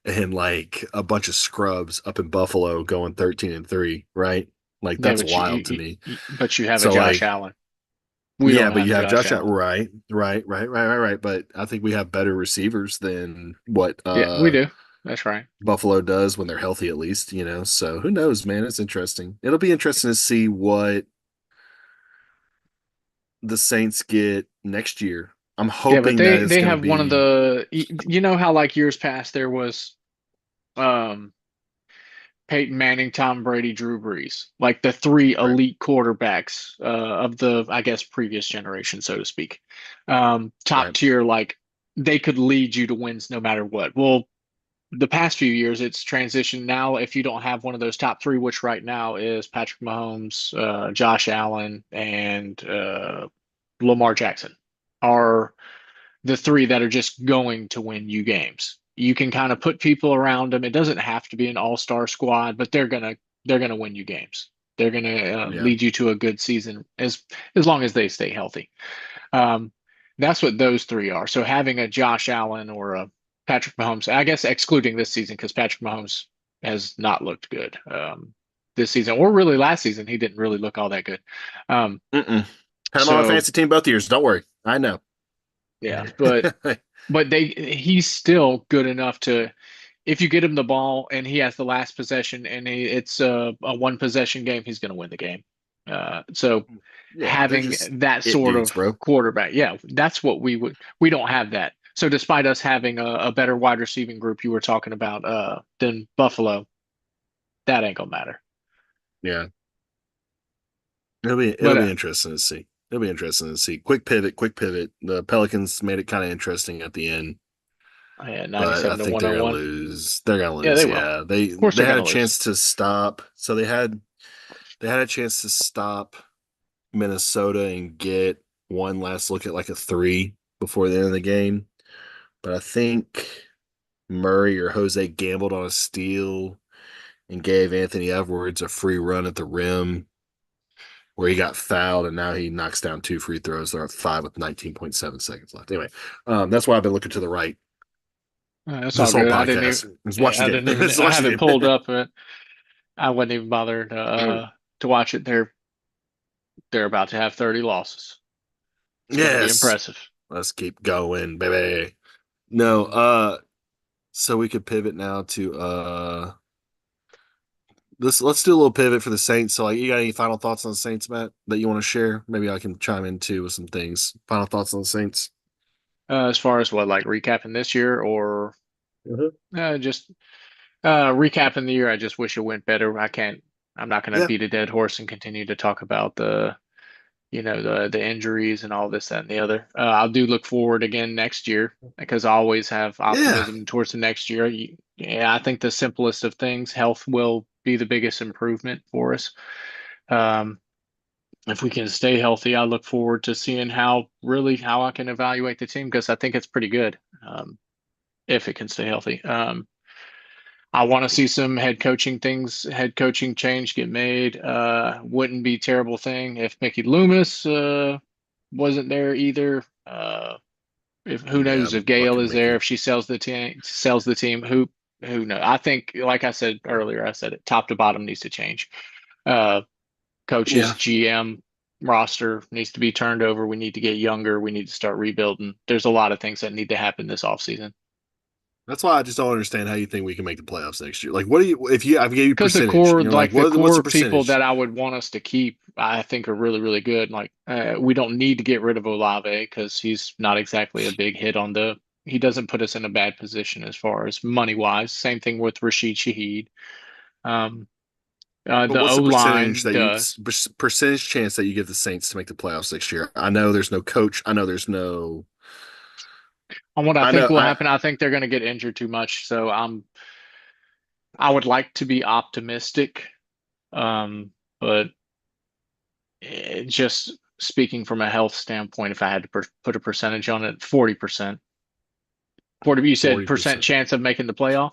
and like a bunch of scrubs up in Buffalo going 13-3, right? Like Yeah, that's but wild to me. but you have a So Josh like, Allen. We yeah, don't but have you a have Josh Josh Allen, Allen. right. But I think we have better receivers than what Yeah, we do. That's right. Buffalo does when they're healthy, at least, you know. So who knows, man? It's interesting. It'll be interesting to see what the Saints get next year. I'm Yeah, but hoping that it's they going to have one of be the you know how like years past there was um Peyton Manning, Tom Brady, Drew Brees, like the three right, elite quarterbacks of the, I guess, previous generation, so to speak. Top right, tier, like they could lead you to wins no matter what. Well, the past few years, it's transitioned now. If you don't have one of those top three, which right now is Patrick Mahomes, Josh Allen, and Lamar Jackson, are the three that are just going to win you games. You can kind of put people around them. It doesn't have to be an all-star squad, but they're gonna win you games. They're gonna yeah, lead you to a good season as long as they stay healthy. Um, that's what those three are. So having a Josh Allen or a Patrick Mahomes, I guess excluding this season because Patrick Mahomes has not looked good this season, or really last season. He didn't really look all that good. Um, mm-mm. Had him on a so fancy team both years. Don't worry, I know. yeah, but he's still good enough to if you get him the ball and he has the last possession and it's a one possession game, he's going to win the game. So Yeah, they're having just that it sort dudes, of bro. quarterback, yeah, that's what we don't have that. So despite us having a better wide receiving group you were talking about than Buffalo, that ain't gonna matter. Yeah, But it'll be interesting to see. It'll be interesting to see. Quick pivot, quick pivot. The Pelicans made it kind of interesting at the end, yeah, but I 97 to think they're gonna 101. lose. They're gonna Yeah, they lose. will. Of Yeah, course they they're had a gonna lose. chance to stop. So they had a chance to stop Minnesota and get one last look at like a three before the end of the game. But I think Murray or Jose gambled on a steal and gave Anthony Edwards a free run at the rim where he got fouled and now he knocks down two free throws. They're at five with 19.7 seconds left. Anyway, that's why I've been looking to the right That's all this whole good. I didn't even podcast. Let's watch the I game. didn't even Let's I watch have it the pulled game. up, but I wasn't even bothered to watch it. They're about to have 30 losses. It's going to be Yes. impressive. Let's keep going, baby. No, so we could pivot now to let's do a little pivot for the Saints. So, like, you got any final thoughts on the Saints, Matt, that you want to share? Maybe I can chime in too with some things. Final thoughts on the Saints. As far as what, like recapping this year or Mhm. just recapping the year, I just wish it went better. I'm not going to Yeah, beat a dead horse and continue to talk about the injuries and all this, that, and the other. I do look forward again next year because I always have yeah, optimism towards the next year. Yeah, I think the simplest of things, health will be the biggest improvement for us. Um, if we can stay healthy, I look forward to seeing how I can evaluate the team because I think it's pretty good if it can stay healthy. I want to see some head coaching change get made. Wouldn't be a terrible thing if Mickey Loomis wasn't there either. If who yeah. knows if Gail Fucking is there, Mickey. if she sells the team, who knows? I think, like I said earlier, I said it top to bottom needs to change. Uh, Coaches, Yeah, GM roster needs to be turned over. We need to get younger. We need to start rebuilding. There's a lot of things that need to happen this offseason. that's why I just don't understand how you think we can make the playoffs next year. Like, what do you if you I gave you Because the percentage and core, you're like, like the what's the core people percentage? that I would want us to keep, I think are really, really good. Like we don't need to get rid of Olave because he's not exactly a big hit on the. He doesn't put us in a bad position as far as money wise. Same thing with Rashid Shaheed. Um, But the what's O the percentage line that you does. percentage chance that you give the Saints to make the playoffs next year? I know there's no coach. I know there's no. On what I I think know. will happen, I think they're going to get injured too much. So I would like to be optimistic, but just speaking from a health standpoint, if I had to put a percentage on it, 40%. 40, you said percent 40%. chance of making the playoff?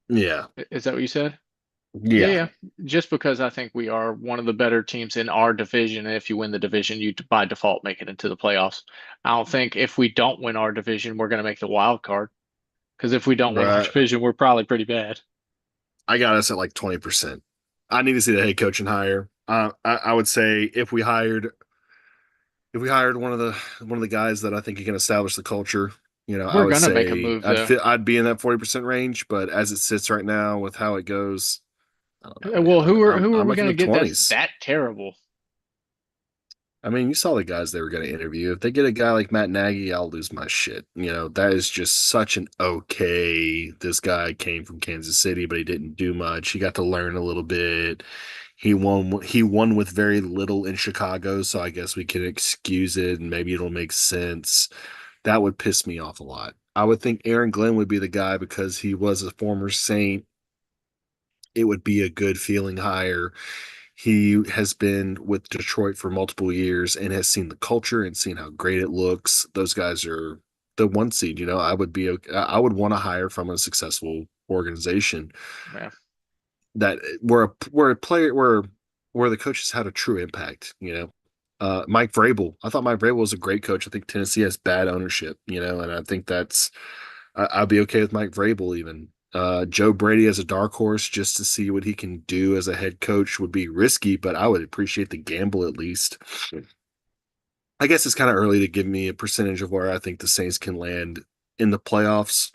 Yeah. Is that what you said? Yeah, Yeah. yeah. Just because I think we are one of the better teams in our division, and if you win the division, you by default make it into the playoffs. I don't think if we don't win our division, we're going to make the wild card. Because if we don't win our Right. division, we're probably pretty bad. I got us at like 20%. I need to see the head coach and hire. I would say if we hired one of the guys that I think he can establish the culture, I We're would going to make a say move though. I'd be in that 40% range. But as it sits right now with how it goes, I don't know, man. Well, I'm I'm who are I'm we looking going to at get that's 20s. that terrible? I mean, you saw the guys they were going to interview. If they get a guy like Matt Nagy, I'll lose my shit. That is just such an okay. This guy came from Kansas City, but he didn't do much. He got to learn a little bit. He won with very little in Chicago, so I guess we can excuse it and maybe it'll make sense. That would piss me off a lot. I would think Aaron Glenn would be the guy because he was a former Saint. It would be a good feeling hire. He has been with Detroit for multiple years and has seen the culture and seen how great it looks. Those guys are the one seed. I would want to hire from a successful organization Yeah, that where a player where the coaches had a true impact. Mike Vrabel. I thought Mike Vrabel was a great coach. I think Tennessee has bad ownership. And I think I'd be okay with Mike Vrabel even. Joe Brady as a dark horse just to see what he can do as a head coach would be risky, but I would appreciate the gamble at least. I guess it's kind of early to give me a percentage of where I think the Saints can land in the playoffs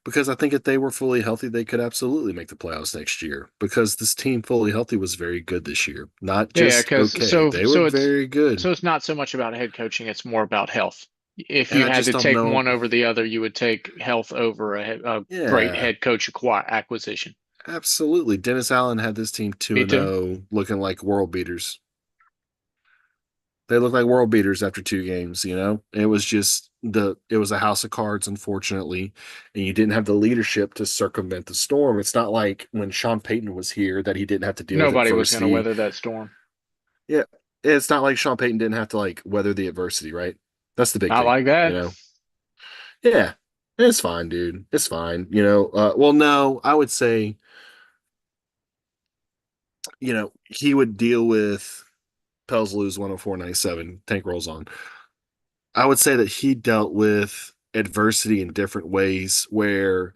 because I think if they were fully healthy, they could absolutely make the playoffs next year because this team fully healthy was very good this year. Not yeah, just because okay, they were very good. so it's not so much about head coaching; it's more about health. If And you I had just to don't take know. one over the other, you would take health over a great Yeah, head coach acquisition. absolutely. Dennis Allen had this team 2 Me and too. 0 looking like world beaters. They look like world beaters after 2 games. It was a house of cards, unfortunately, and you didn't have the leadership to circumvent the storm. It's not like when Sean Payton was here that he didn't have to deal with Nobody was going to adversity. weather that storm. Yeah, it's not like Sean Payton didn't have to like weather the adversity, right? That's the big Not thing, like you that. know. Yeah, it's fine, dude. It's fine. Well, no, I would say, he would deal with Pels lose 104-97. Tank rolls on. I would say that he dealt with adversity in different ways where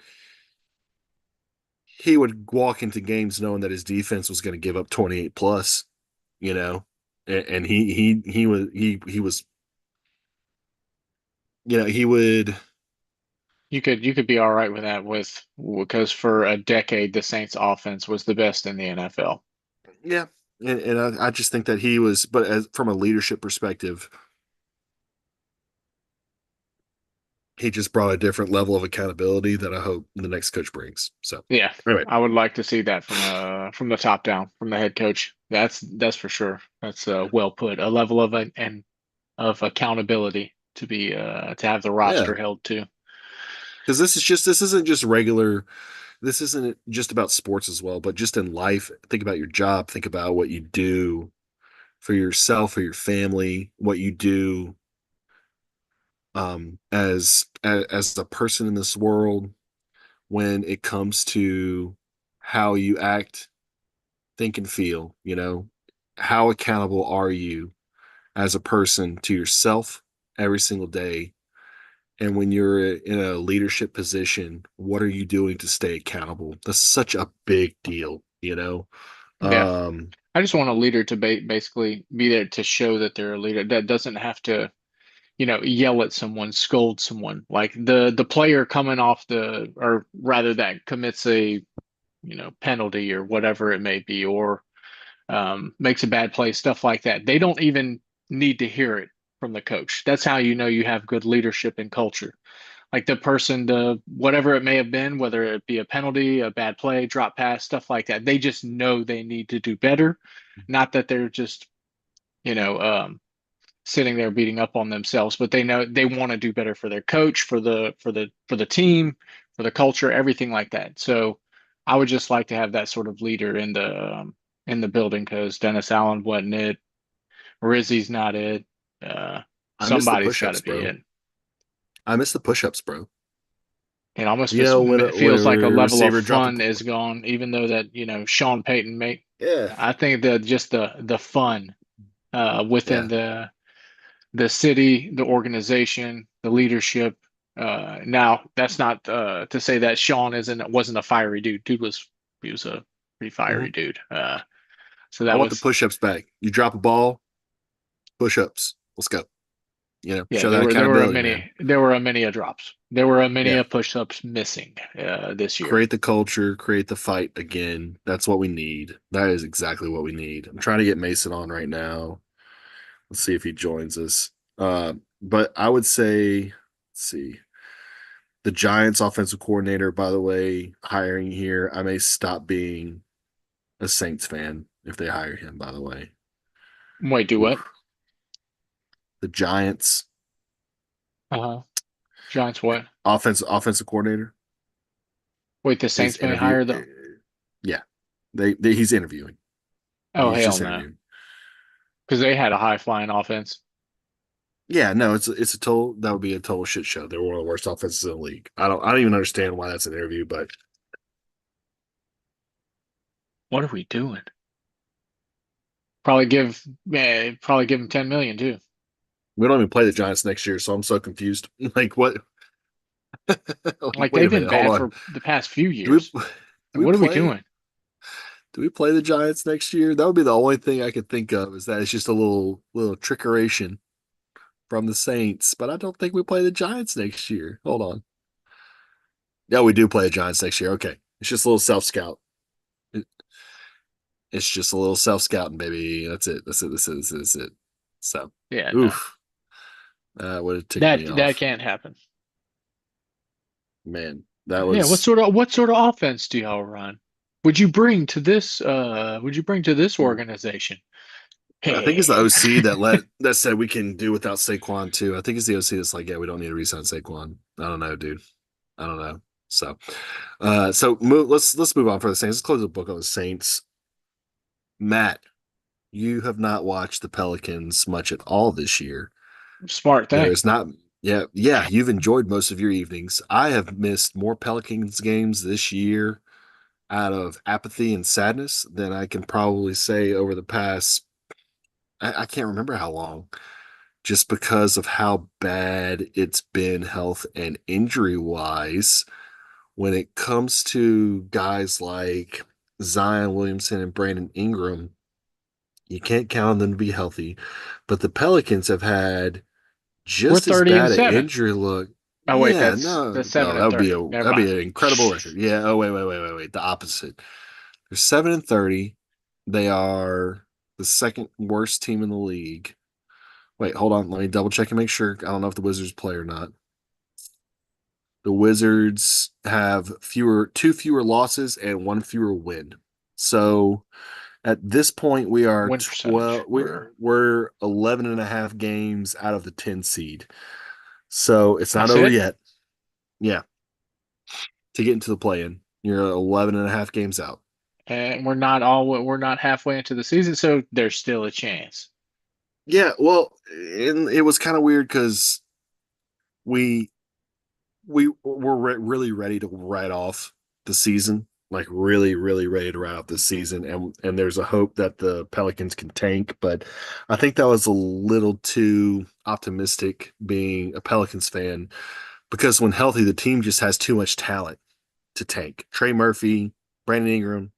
he would walk into games knowing that his defense was going to give up 28 plus, you know, and he would, You could be all right with that with because for a decade the Saints offense was the best in the NFL. yeah. And I just think that he was, but from a leadership perspective, he just brought a different level of accountability that I hope the next coach brings. So Yeah, anyway, I would like to see that from the top down, from the head coach. That's for sure. That's well put. A level of and of accountability to be to have the yeah, roster held to. because this isn't just about sports as well, but just in life. Think about your job. Think about what you do for yourself, for your family, what you do as a person in this world when it comes to how you act, think, and feel. How accountable are you as a person to yourself every single day? And when you're in a leadership position, what are you doing to stay accountable? That's such a big deal. Yeah, Um, I just want a leader to basically be there to show that they're a leader. That doesn't have to, yell at someone, scold someone. Like the player coming off or rather that commits a, penalty or whatever it may be, or makes a bad play, stuff like that. They don't even need to hear it from the coach. That's how you know you have good leadership and culture. Like the person, whatever it may have been, whether it be a penalty, a bad play, drop pass, stuff like that, they just know they need to do better. Not that they're just, you know, um, sitting there beating up on themselves, but they know they want to do better for their coach, for the team, for the culture, everything like that. So I would just like to have that sort of leader in the building because Dennis Allen wasn't it, Rizzy's not it. I miss the Somebody's got to push-ups, be bro. it. I miss the push-ups, bro. It almost You know, when feels like a a level of receiver drop fun is gone, even though that, Sean Payton make. yeah, I think that just the fun within yeah, the city, the organization, the leadership. Now, that's not to say that Sean wasn't a fiery dude. He was a pretty hmm fiery dude. So I that want the was push-ups back. You drop a ball, push-ups. Let's go. yeah. Show that accountability, man. There were a many a drops. There were a many Yeah, a push-ups missing this year. create the culture, create the fight again. That's what we need. That is exactly what we need. I'm trying to get Mason on right now. Let's see if he joins us. But I would say, let's see, the Giants offensive coordinator, by the way, hiring here, I may stop being a Saints fan if they hire him, by the way. Wait, do what? Oof. The Giants Uh-huh. Giants what? offensive coordinator Wait, the is Saints may interview. hire them. Yeah, he's interviewing. Oh, He's hell just no. interviewing. Because they had a high-flying offense. Yeah, no, it's a total that would be a total shit show. They're one of the worst offenses in the league. I don't even understand why that's an interview, but What are we doing? Probably give him 10 million too. we don't even play the Giants next year, so I'm so confused. Like what? Like, Like wait they've a been minute, hold bad on. for the past few Do we years. do we What are we play doing? do we play the Giants next year? That would be the only thing I could think of is that it's just a little trickeration from the Saints, but I don't think we play the Giants next year. Hold on. Yeah, we do play the Giants next year. Okay. It's just a little self scout. It's just a little self scouting, baby. That's it. That's it. That's it. So, Yeah, no. oof, that would have ticked me That off, can't happen. man. That Yeah, was. what sort of offense do y'all run? Would you bring to this organization? I think it's the OC that said we can do without Saquon too. I think it's the OC that's like, yeah, we don't need to resign Saquon. I don't know, dude. I don't know. So, let's move on for the Saints. Let's close the book on the Saints. Matt, you have not watched the Pelicans much at all this year. Smart There thing. is not. Yeah, yeah. You've enjoyed most of your evenings. I have missed more Pelicans games this year out of apathy and sadness than I can probably say over the past. I can't remember how long, just because of how bad it's been health and injury wise. When it comes to guys like Zion Williamson and Brandon Ingram, you can't count on them to be healthy. But the Pelicans have had We're just as 30 and bad an 7. injury look. Oh wait, Yeah, no, that's no, 7 and 30. Never that'd mind. be an incredible record. Yeah. Oh wait. The opposite. They're 7-30. They are the second worst team in the league. Wait, hold on. Let me double check and make sure. I don't know if the Wizards play or not. The Wizards have two fewer losses and one fewer win. So at this point, we are Win percentage. 12, we're 11 and a half games out of the 10 seed. So it's not That's over it. yet. Yeah, to get into the play-in, you're 11 and a half games out. And we're not halfway into the season, so there's still a chance. Yeah, well, and it was kind of weird because we we were really ready to write off the season, like really ready to write off the season, and there's a hope that the Pelicans can tank, but I think that was a little too optimistic being a Pelicans fan because when healthy, the team just has too much talent to tank. Trey Murphy, Brandon Ingram,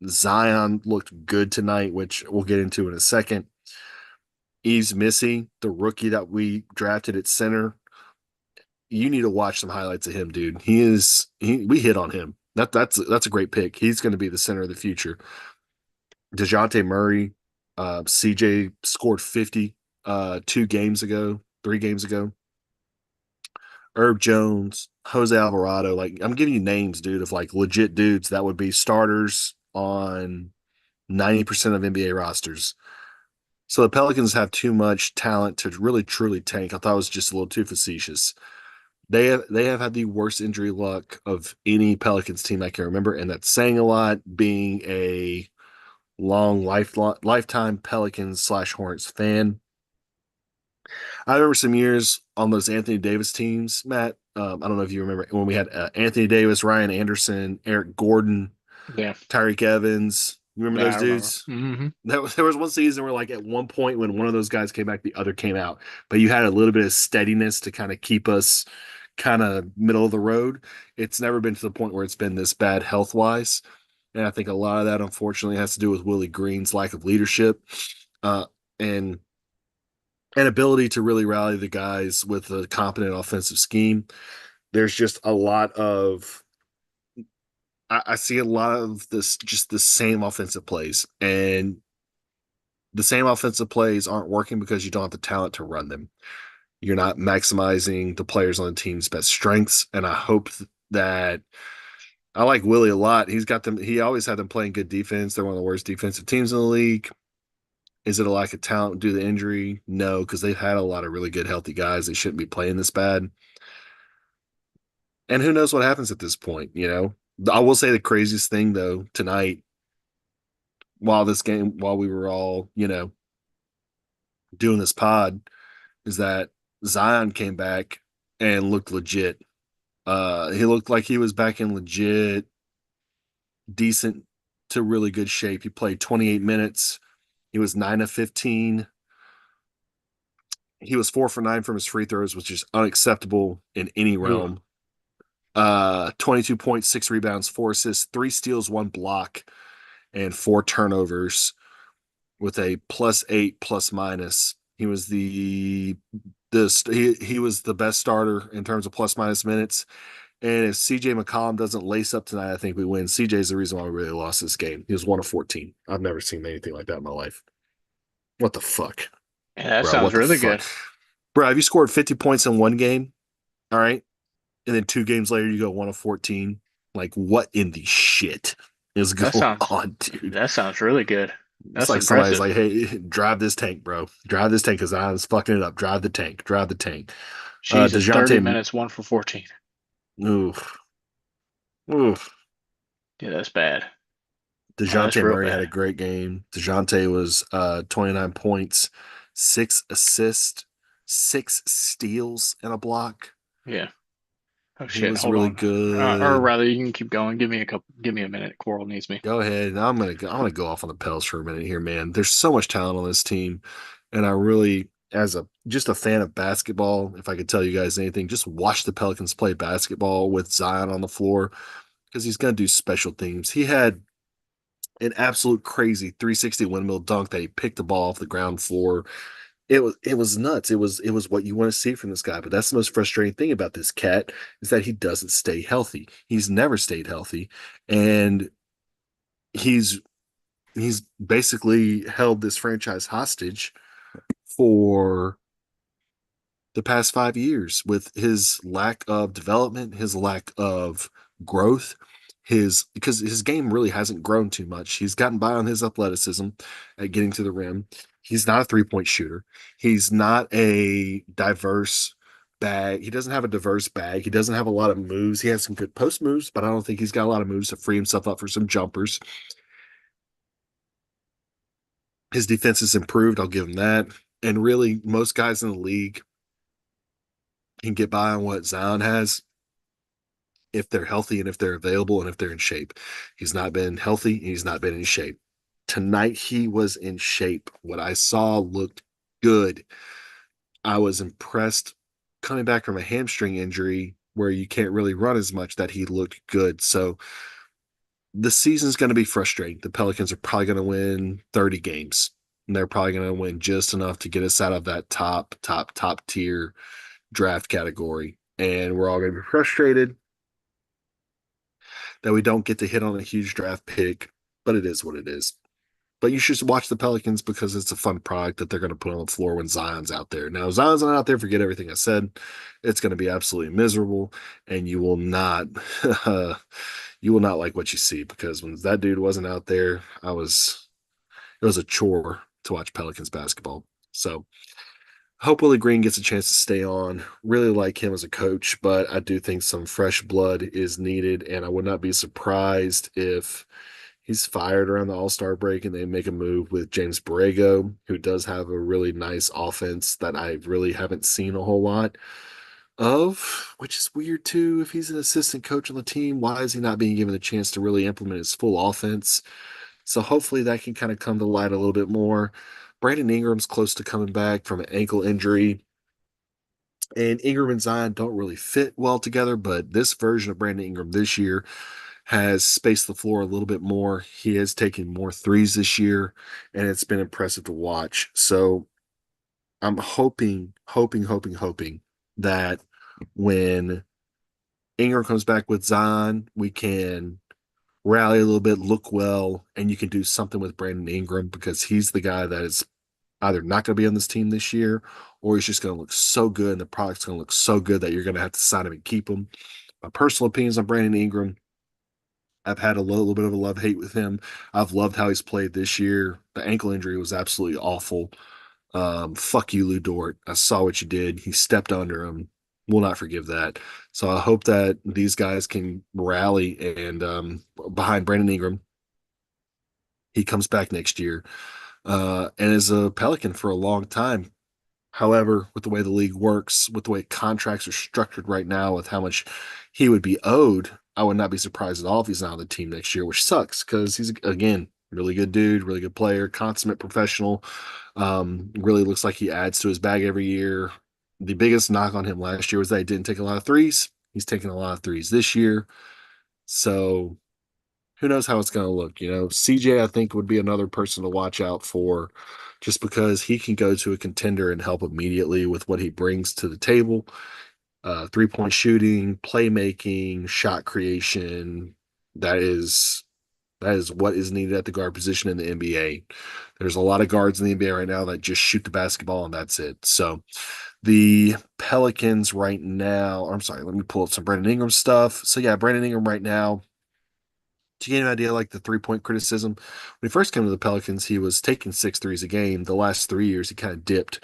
Zion looked good tonight, which we'll get into in a second. Eves Missy, the rookie that we drafted at center, you need to watch some highlights of him, dude. We hit on him. That's a great pick. He's going to be the center of the future. DeJounte Murray, CJ scored 50 2 games ago, 3 games ago. Herb Jones, Jose Alvarado. Like I'm giving you names, dude, of like legit dudes that would be starters on 90% of NBA rosters. So the Pelicans have too much talent to really truly tank. I thought it was just a little too facetious. They have had the worst injury luck of any Pelicans team I can remember, and that's saying a lot. Being a lifetime Pelicans / Hornets fan, I remember some years on those Anthony Davis teams, Matt. I don't know if you remember when we had Anthony Davis, Ryan Anderson, Eric Gordon, Yeah. Tyreek Evans. You remember Yeah, those I remember. dudes? Hmm. There was one season where, like, at one point when one of those guys came back, the other came out. But you had a little bit of steadiness to kind of keep us kind of middle of the road. It's never been to the point where it's been this bad health wise. And I think a lot of that, unfortunately, has to do with Willie Green's lack of leadership uh, and an ability to really rally the guys with a competent offensive scheme. There's just a lot of I see a lot of this just the same offensive plays, and the same offensive plays aren't working because you don't have the talent to run them. You're not maximizing the players on the team's best strengths, and I hope that I like Willie a lot. He's got them. He always had them playing good defense. They're one of the worst defensive teams in the league. Is it a lack of talent due to the injury? No, because they've had a lot of really good, healthy guys. They shouldn't be playing this bad. And who knows what happens at this point? I will say the craziest thing though tonight, while we were all doing this pod, is that Zion came back and looked legit. He looked like he was back in legit, decent to really good shape. He played 28 minutes. He was 9 of 15. He was 4 for 9 from his free throws, which is unacceptable in any Ooh. realm. 22 points, 6 rebounds, 4 assists, 3 steals, 1 block, and 4 turnovers with a +8 plus minus. He was he was the best starter in terms of plus minus minutes. And if CJ McCollum doesn't lace up tonight, I think we win. CJ is the reason why we really lost this game. He was 1 of 14. I've never seen anything like that in my life. What the fuck, Yeah, that bro? sounds What the really fuck, good. bro? Have you scored 50 points in one game? All right, and then 2 games later you go 1 of 14. Like, what in the shit is That going sounds on, dude? that sounds really good. It's That's like somebody's impressive. like, "Hey, drive this tank, bro. Drive this tank because I was fucking it up. Drive the tank. Drive the tank." Jesus, 30 Dejounte, minutes, 1 for 14. oof, oof. Yeah, that's bad. That's Dejounte real Murray had bad. a great game. Dejounte was 29 points, 6 assists, 6 steals, and a block. Yeah. Oh He shit, was hold really on. Or good. rather, you can keep going. Give me a minute. Coral needs me. Go ahead. I'm gonna go off on the Pels for a minute here, man. There's so much talent on this team, and I really, as a just a fan of basketball, if I could tell you guys anything, just watch the Pelicans play basketball with Zion on the floor because he's gonna do special things. He had an absolute crazy 360 windmill dunk that he picked the ball off the ground for. It was nuts. It was what you want to see from this guy. But that's the most frustrating thing about this cat is that he doesn't stay healthy. He's never stayed healthy, and he's he's basically held this franchise hostage for the past 5 years with his lack of development, his lack of growth, his because his game really hasn't grown too much. He's gotten by on his athleticism at getting to the rim. He's not a 3 point shooter. He's not a diverse bag. He doesn't have a diverse bag. He doesn't have a lot of moves. He has some good post moves, but I don't think he's got a lot of moves to free himself up for some jumpers. His defense has improved. I'll give him that. And really, most guys in the league can get by on what Zion has if they're healthy and if they're available and if they're in shape. He's not been healthy. He's not been in shape. Tonight, he was in shape. What I saw looked good. I was impressed coming back from a hamstring injury where you can't really run as much that he looked good. So the season's going to be frustrating. The Pelicans are probably going to win 30 games. And they're probably going to win just enough to get us out of that top tier draft category. And we're all going to be frustrated that we don't get to hit on a huge draft pick, but it is what it is. But you should watch the Pelicans because it's a fun product that they're going to put on the floor when Zion's out there. Now, Zion's not out there, forget everything I said. It's going to be absolutely miserable, and you will not you will not like what you see because when that dude wasn't out there, it was a chore to watch Pelicans basketball. So hope Willie Green gets a chance to stay on. Really like him as a coach, but I do think some fresh blood is needed, and I would not be surprised if he's fired around the All-Star break and they make a move with James Borrego, who does have a really nice offense that I really haven't seen a whole lot. of, which is weird too. If he's an assistant coach on the team, why is he not being given a chance to really implement his full offense? So hopefully that can kind of come to light a little bit more. Brandon Ingram's close to coming back from an ankle injury, and Ingram and Zion don't really fit well together. But this version of Brandon Ingram this year has spaced the floor a little bit more. He has taken more threes this year, and it's been impressive to watch. So I'm hoping that when Ingram comes back with Zion, we can rally a little bit, look well, and you can do something with Brandon Ingram because he's the guy that is either not going to be on this team this year or he's just going to look so good and the product's going to look so good that you're going to have to sign him and keep him. My personal opinions on Brandon Ingram, I've had a little bit of a love hate with him. I've loved how he's played this year. The ankle injury was absolutely awful. Fuck you, Lou Dort. I saw what you did. He stepped under him. Will not forgive that. So I hope that these guys can rally and behind Brandon Ingram. He comes back next year and is a Pelican for a long time. However, with the way the league works, with the way contracts are structured right now, with how much he would be owed, I would not be surprised at all if he's not on the team next year, which sucks because he's, again, really good dude, really good player, consummate professional. Really looks like he adds to his bag every year. The biggest knock on him last year was that he didn't take a lot of threes. He's taking a lot of threes this year. So who knows how it's going to look? CJ, I think, would be another person to watch out for just because he can go to a contender and help immediately with what he brings to the table. 3-point shooting, playmaking, shot creation. That is that is what is needed at the guard position in the NBA. There's a lot of guards in the NBA right now that just shoot the basketball and that's it. So the Pelicans right now, I'm sorry, let me pull up some Brandon Ingram stuff. So yeah, Brandon Ingram right now, to get an idea, like the 3-point criticism, when he first came to the Pelicans, he was taking six threes a game. The last 3 years, he kind of dipped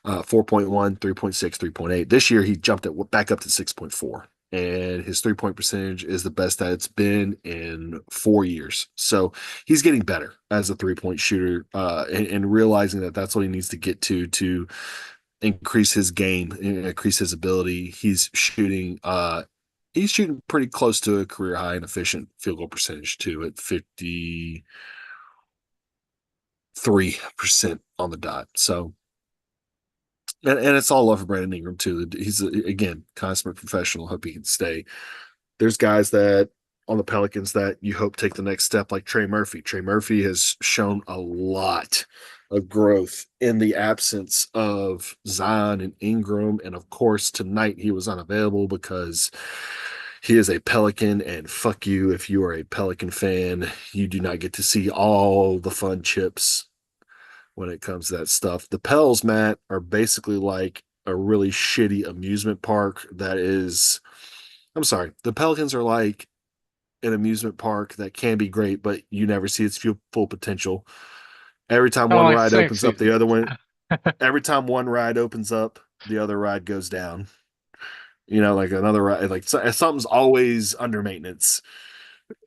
4.1, 3.6, 3.8. This year, he jumped it back up to 6.4. And his 3-point percentage is the best that it's been in 4 years. So he's getting better as a 3-point shooter and realizing that that's what he needs to get to increase his game, increase his ability. He's shooting pretty close to a career high and efficient field goal percentage too at 53% on the dot. So and it's all love for Brandon Ingram too. He's again consummate professional. Hope he can stay. There's guys that on the Pelicans that you hope take the next step, like Trey Murphy. Trey Murphy has shown a lot of growth in the absence of Zion and Ingram. And of course, tonight he was unavailable because he is a Pelican. And fuck you if you are a Pelican fan. You do not get to see all the fun chips when it comes to that stuff. The Pels, Matt, are basically like a really shitty amusement park that is. I'm sorry. The Pelicans are like an amusement park that can be great, but you never see its full potential. Every time Kind of one like ride Saints opens up, the season. other one, every time one ride opens up, the other ride goes down. Like another ride, like something's always under maintenance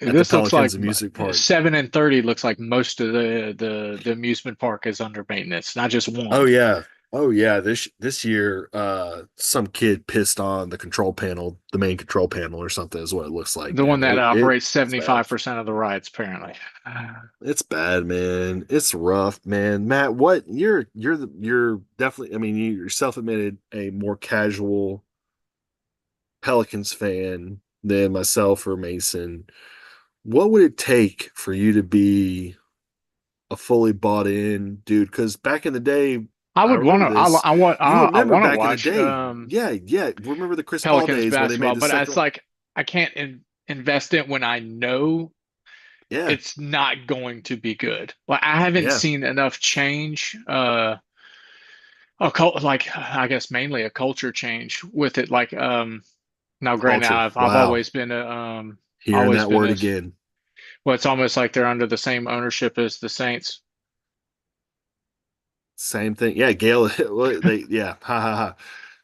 at the This looks like Pelicans amusement park. 7 and 30 looks like most of the amusement park is under maintenance, not just Oh one. yeah. Oh yeah, this year some kid pissed on the control panel, the main control panel or something is what it looks like, The one man. that operates It's bad. 75% of the rides, apparently. It's bad, man. It's rough, man. Matt, what you're definitely, I mean, you yourself admitted a more casual Pelicans fan than myself or Mason. What would it take for you to be a fully bought in dude? Because back in the day, I I would want remember to. this. You I remember want to back in the watch day. Yeah, yeah. Remember the Chris Paul Pelicans days where they made basketball, the but it's second. like I can't invest it when I know Yeah, it's not going to be good. Like I haven't yeah. seen enough change. Like I guess mainly a culture change with it. Like now, granted, Culture. I've Wow. always been a Hearing always that been word a again. well, it's almost like they're under the same ownership as the Saints. Same thing. Yeah, Gail. Yeah, ha ha ha.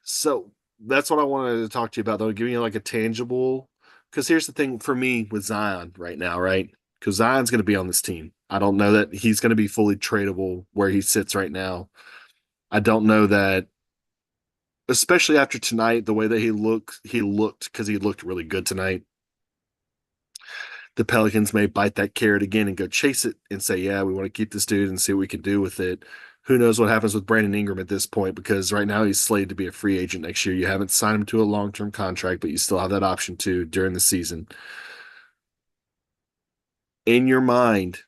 So that's what I wanted to talk to you about, though, giving you like a tangible. Because here's the thing for me with Zion right now, right? Because Zion's going to be on this team. I don't know that he's going to be fully tradable where he sits right now. I don't know that especially after tonight, the way that he looked because he looked really good tonight. The Pelicans may bite that carrot again and go chase it and say, yeah, we want to keep this dude and see what we can do with it. Who knows what happens with Brandon Ingram at this point, because right now he's slated to be a free agent next year. You haven't signed him to a long-term contract, but you still have that option to during the season. In your mind,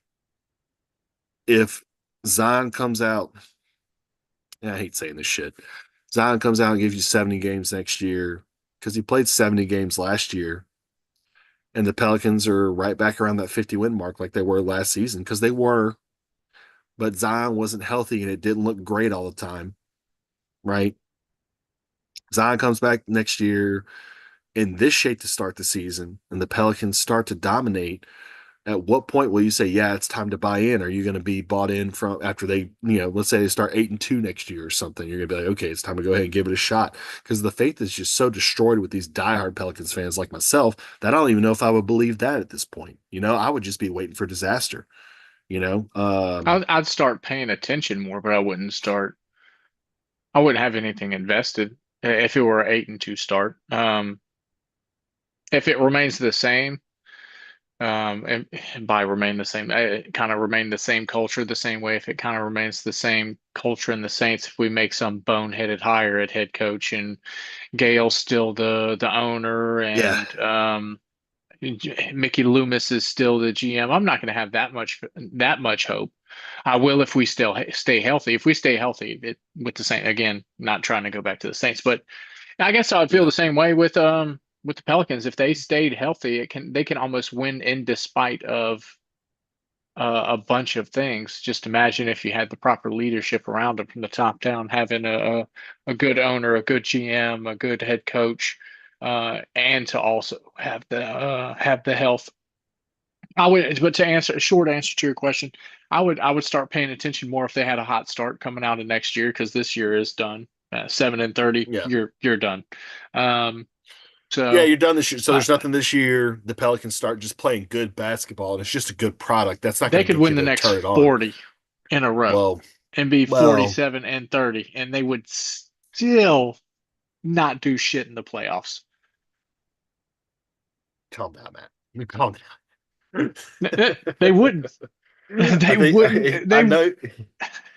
if Zion comes out, I hate saying this shit. Zion comes out and gives you 70 games next year because he played 70 games last year, and the Pelicans are right back around that 50 win mark like they were last season because they were, but Zion wasn't healthy and it didn't look great all the time, right? Zion comes back next year in this shape to start the season, and the Pelicans start to dominate. At what point will you say, yeah, it's time to buy in? Are you going to be bought in from after they, let's say they start 8-2 next year or something? You're going to be like, okay, it's time to go ahead and give it a shot because the faith is just so destroyed with these diehard Pelicans fans like myself that I don't even know if I would believe that at this point. I would just be waiting for disaster. You know, I'd start paying attention more, but I wouldn't have anything invested if it were an 8-2 start. If it remains the same, and by remain the same, it kind of remain the same culture the same way. If it kind of remains the same culture in the Saints, if we make some boneheaded hire at head coach and Gale's still the owner yeah, and Mickey Loomis is still the GM, I'm not going to have that much hope. I will if we still stay healthy. If we stay healthy, with the Saints again, not trying to go back to the Saints, but I guess I would feel yeah, the same way with the Pelicans. If they stayed healthy, they can almost win in despite of a bunch of things. Just imagine if you had the proper leadership around them from the top down, having a good owner, a good GM, a good head coach, and to also have the health. I would, but to answer a short answer to your question, I would start paying attention more if they had a hot start coming out of next year because this year is done. 7-30, yeah. you're done. Um, Yeah, so you're done this year. So uh, there's nothing this year. The Pelicans start just playing good basketball, and it's just a good product. That's not they going to could get win you the to next turn it on. 40 in a row Well, and be well, 47-30, and they would still not do shit in the playoffs. calm down, Matt. Calm down. They wouldn't. I They think wouldn't. I know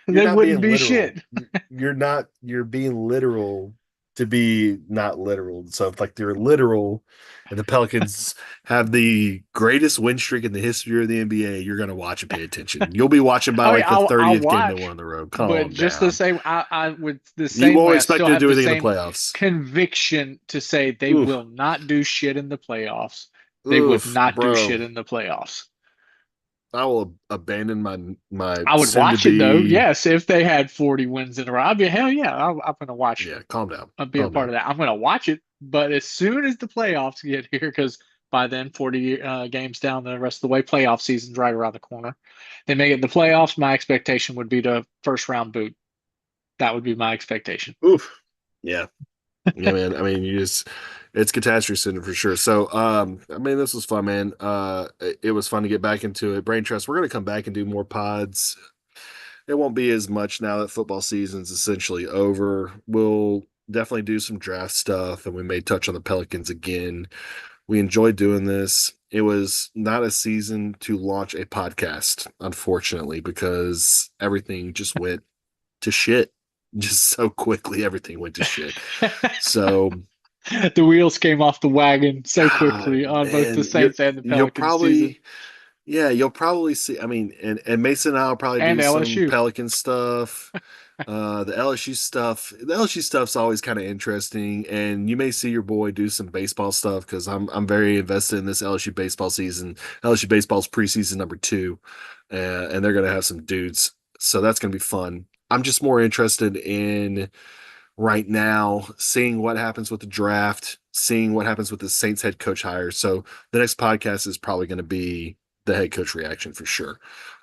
you're They not wouldn't being be literal. shit. You're not. You're being literal to be not literal. So if like you're literal, and the Pelicans have the greatest win streak in the history of the NBA, you're gonna watch and pay attention. You'll be watching by I mean, like the I'll 30th game they won watch, on the road. but Calm just the down. same, I would the You same won't way. I expect still them to have do the anything in the same playoffs. conviction to say they Oof, will not do shit in the playoffs. They would oof, not do bro. shit in the playoffs. I will abandon my I would soon to watch it though. be. Yes, if they had 40 wins in a row, I'd be hell yeah. I'm gonna watch. Yeah, calm down. I'll be a Calm part down. of that. I'm gonna watch it, but as soon as the playoffs get here, because by then 40 games down the rest of the way, playoff season's right around the corner. They make it the playoffs. My expectation would be the first round boot. That would be my expectation. Oof. Yeah. Yeah, man. I mean, it's catastrophe syndrome for sure. So, I mean, this was fun, man. It was fun to get back into it. Brain Trust, we're gonna come back and do more pods. It won't be as much now that football season's essentially over. We'll definitely do some draft stuff, and we may touch on the Pelicans again. We enjoyed doing this. It was not a season to launch a podcast, unfortunately, because everything just went to shit. Just so quickly, everything went to shit. So, The wheels came off the wagon so God, quickly on both the man, you Saints and the you'll Pelicans season probably, yeah, you'll probably see. I mean, and Mason and I'll probably and do some LSU. Pelican stuff. The LSU stuff's always kind of interesting, and you may see your boy do some baseball stuff because I'm very invested in this LSU baseball season. LSU baseball's preseason number two, and they're gonna have some dudes, so that's gonna be fun. I'm just more interested in right now, seeing what happens with the draft, seeing what happens with the Saints head coach hire. So the next podcast is probably going to be the head coach reaction for sure.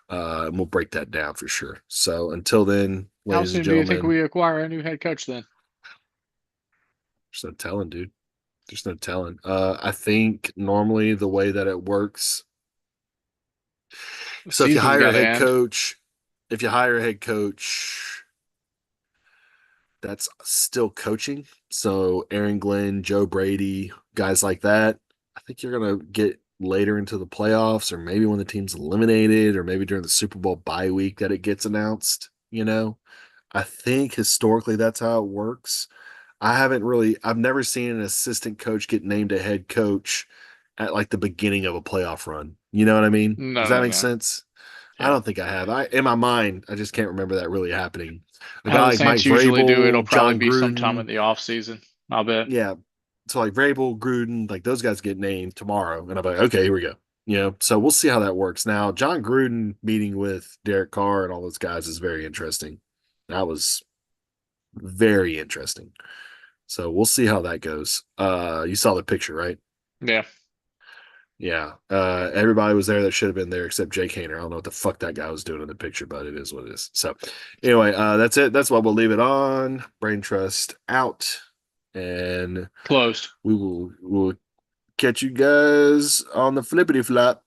And we'll break that down for sure. So until then, How ladies and soon do you think gentlemen, we acquire a new head coach then? there's no telling, dude. There's no telling. I think normally the way that it works. The So season's got to end. if you hire a head coach, that's still coaching. So Aaron Glenn, Joe Brady, guys like that. I think you're gonna get later into the playoffs, or maybe when the team's eliminated, or maybe during the Super Bowl bye week that it gets announced. I think historically that's how it works. I've never seen an assistant coach get named a head coach at like the beginning of a playoff run. You know what I mean? Does No, that no, make no. sense? I Yeah. don't think I have. In my mind, I just can't remember that really happening. A How guy the like Mike Saints usually do it'll Vrabel, probably John be sometime in Gruden, the off season. I'll bet. yeah. So like Vrabel, Gruden, like those guys get named tomorrow, and I'm like, okay, here we go. So we'll see how that works. Now, John Gruden meeting with Derek Carr and all those guys is very interesting. That was very interesting. So we'll see how that goes. You saw the picture, right? Yeah. Yeah. Everybody was there that should have been there except Jake Hayner. I don't know what the fuck that guy was doing in the picture, but it is what it is. So anyway, that's it. That's what we'll leave it on. Brain Trust out. And Closed. we'll catch you guys on the flippity flop.